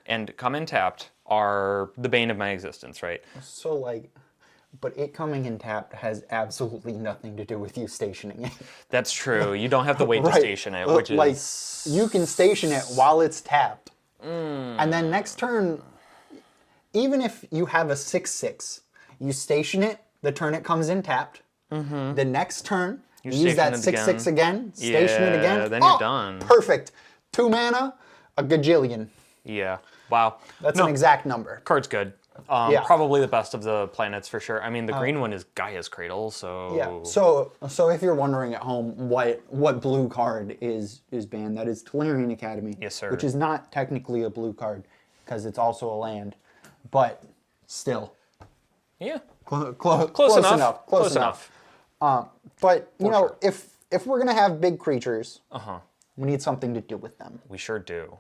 and come in tapped are the bane of my existence, right? So like, but it coming in tapped has absolutely nothing to do with you stationing it. That's true. You don't have to wait to Right. station it, which Like, is... you can station it while it's tapped. And then next turn, even if you have a 6/6, you station it, the turn it comes in tapped. The next turn, you use station that it 6/6 again, station it again. Yeah, then you're done. Perfect. 2 mana, a gajillion. Yeah. Wow. That's No, an exact number. card's good. Yeah. Probably the best of the planets for sure. I mean, the green one is Gaia's Cradle, so... Yeah. So if you're wondering at home what blue card is banned, that is Tolarian Academy. Yes, sir. Which is not technically a blue card because it's also a land, but still Yeah. close enough. Close enough. But you know, sure. if we're gonna have big creatures, Uh-huh. we need something to do with them. We sure do.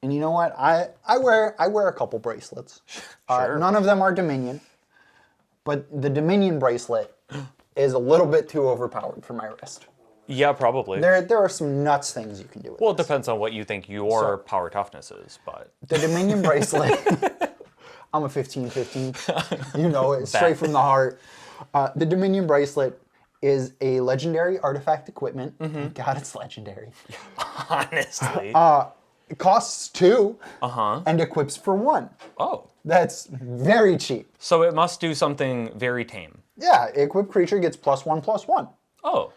And you know what? I wear a couple bracelets. Sure. None of them are Dominion, but the Dominion bracelet is a little bit too overpowered for my wrist. Yeah, probably. There are some nuts things you can do with Well, it this. depends on what you think your power toughness is, but... The Dominion bracelet. I'm a 15/15. You know it, straight from the heart. The Dominion bracelet is a legendary artifact equipment. God, it's legendary. Honestly. It costs 2 Uh-huh. and equips for 1. Oh. That's very cheap. So it must do something very tame. Yeah, equipped creature gets +1/+1. Oh.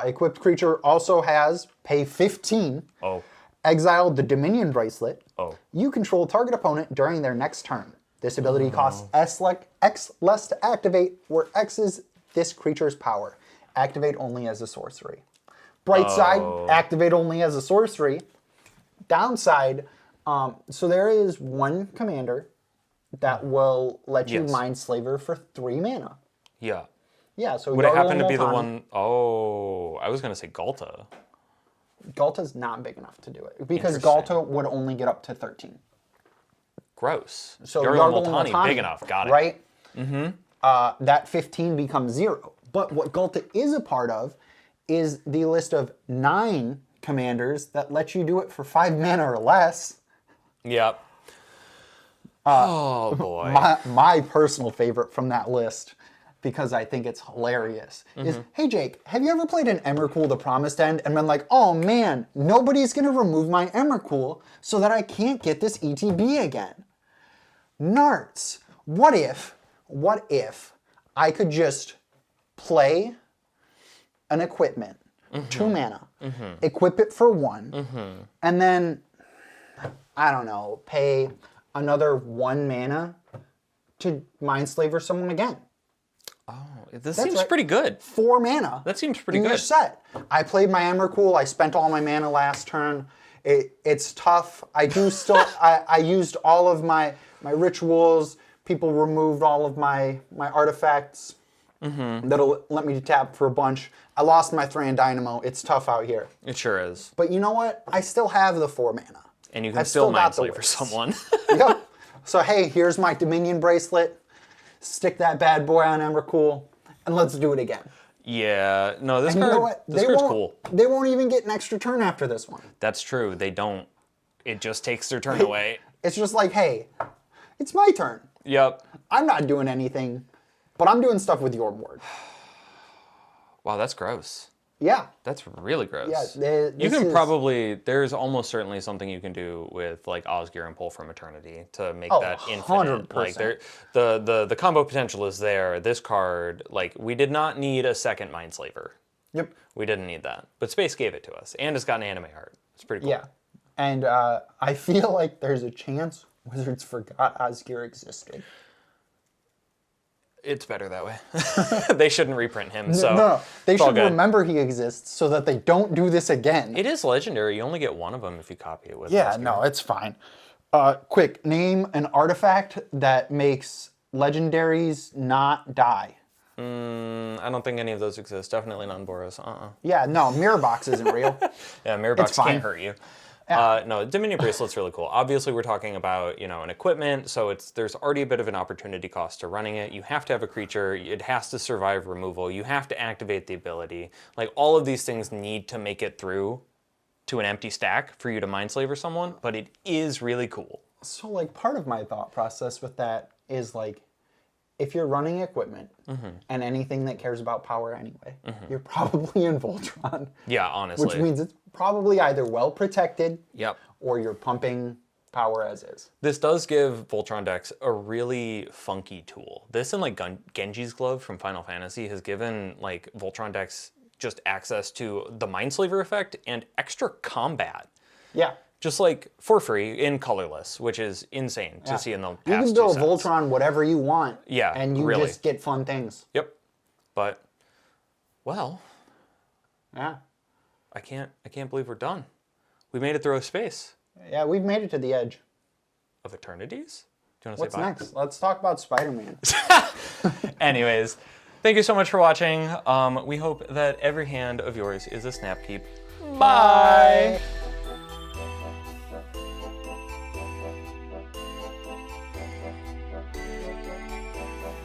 Equipped creature also has pay 15. Oh. Exile the Dominion bracelet. Oh. You control target opponent during their next turn. This ability costs X less to activate, where X is this creature's power. Activate only as a sorcery. Bright side, activate only as a sorcery. Downside, so there is one commander that will let you Yes. Mindslaver for 3 mana. Yeah. Yeah, so Would it Yargle happen to be the Moltani- one... Oh, I was going to say Galta. Galta's not big enough to do it because Interesting. Galta would only get up to 13. Gross. So Yargle Yargle Moltani, big enough. Got it. Right? Mm-hmm. That 15 becomes 0. But what Galta is a part of is the list of 9 commanders that let you do it for 5 mana or less. Yep. Oh, boy. My personal favorite from that list, because I think it's hilarious, is, hey Jake, have you ever played an Emrakul the Promised End and been like, oh man, nobody's going to remove my Emrakul so that I can't get this ETB again? Narts, what if I could just play an equipment, 2 mana, equip it for 1, and then, I don't know, pay another 1 mana to Mindslaver someone again. This That's seems right. pretty good. 4 mana. That seems pretty You're good. set. I played my Emrakul. I spent all my mana last turn. It's tough. I do still. I used all of my rituals. People removed all of my artifacts. That'll let me tap for a bunch. I lost my Thran Dynamo. It's tough out here. It sure is. But you know what? I still have the 4 mana. And you can I've still got the Mindslave for whips. someone. Yep. So hey, here's my Dominion bracelet. Stick that bad boy on Emrakul, and let's do it again. Yeah. No, this And you know card, what? this card's cool. They won't even get an extra turn after this one. That's true. They don't. It just takes their turn away. It's just like, hey, it's my turn. Yep. I'm not doing anything, but I'm doing stuff with your board. Wow, that's gross. Yeah. That's really gross. Yeah, you can probably, there's almost certainly something you can do with like Osgir and Pull from Eternity to make that infinite. 100%. Like the combo potential is there. This card, like we did not need a second Mindslaver. Yep. We didn't need that. But Space gave it to us. And it's got an anime art. It's pretty cool. Yeah. And I feel like there's a chance Wizards forgot Osgir existed. It's better that way. They shouldn't reprint him. So No. They it's all should good. remember he exists so that they don't do this again. It is legendary. You only get one of them if you copy it with Yeah, Osgir. no, it's fine. Quick, name an artifact that makes legendaries not die. I don't think any of those exist. Definitely not in Boros. Yeah, no, Mirror Box isn't real. Yeah, Mirror Box It's fine. can't hurt you. No, Dominion Bracelet's really cool. Obviously, we're talking about, an equipment, so there's already a bit of an opportunity cost to running it. You have to have a creature. It has to survive removal. You have to activate the ability. Like, all of these things need to make it through to an empty stack for you to Mindslaver someone, but it is really cool. So, like, part of my thought process with that is, like, if you're running equipment and anything that cares about power anyway, you're probably in Voltron. Yeah, honestly. Which means it's probably either well protected Yep. or you're pumping power as is. This does give Voltron decks a really funky tool. This and like Genji's Glove from Final Fantasy has given like Voltron decks just access to the Mindslaver effect and extra combat. Yeah. Just like for free in colorless, which is insane to see in the past You can build Voltron whatever you want. Yeah, and you really. just get fun things. Yep. But, well, Yeah. I can't believe we're done. We made it through a space Yeah, we've made it to the edge. of eternities. Do you want to What's say bye? next? Let's talk about Spider-Man. Anyways, thank you so much for watching. We hope that every hand of yours is a snap keep. Bye.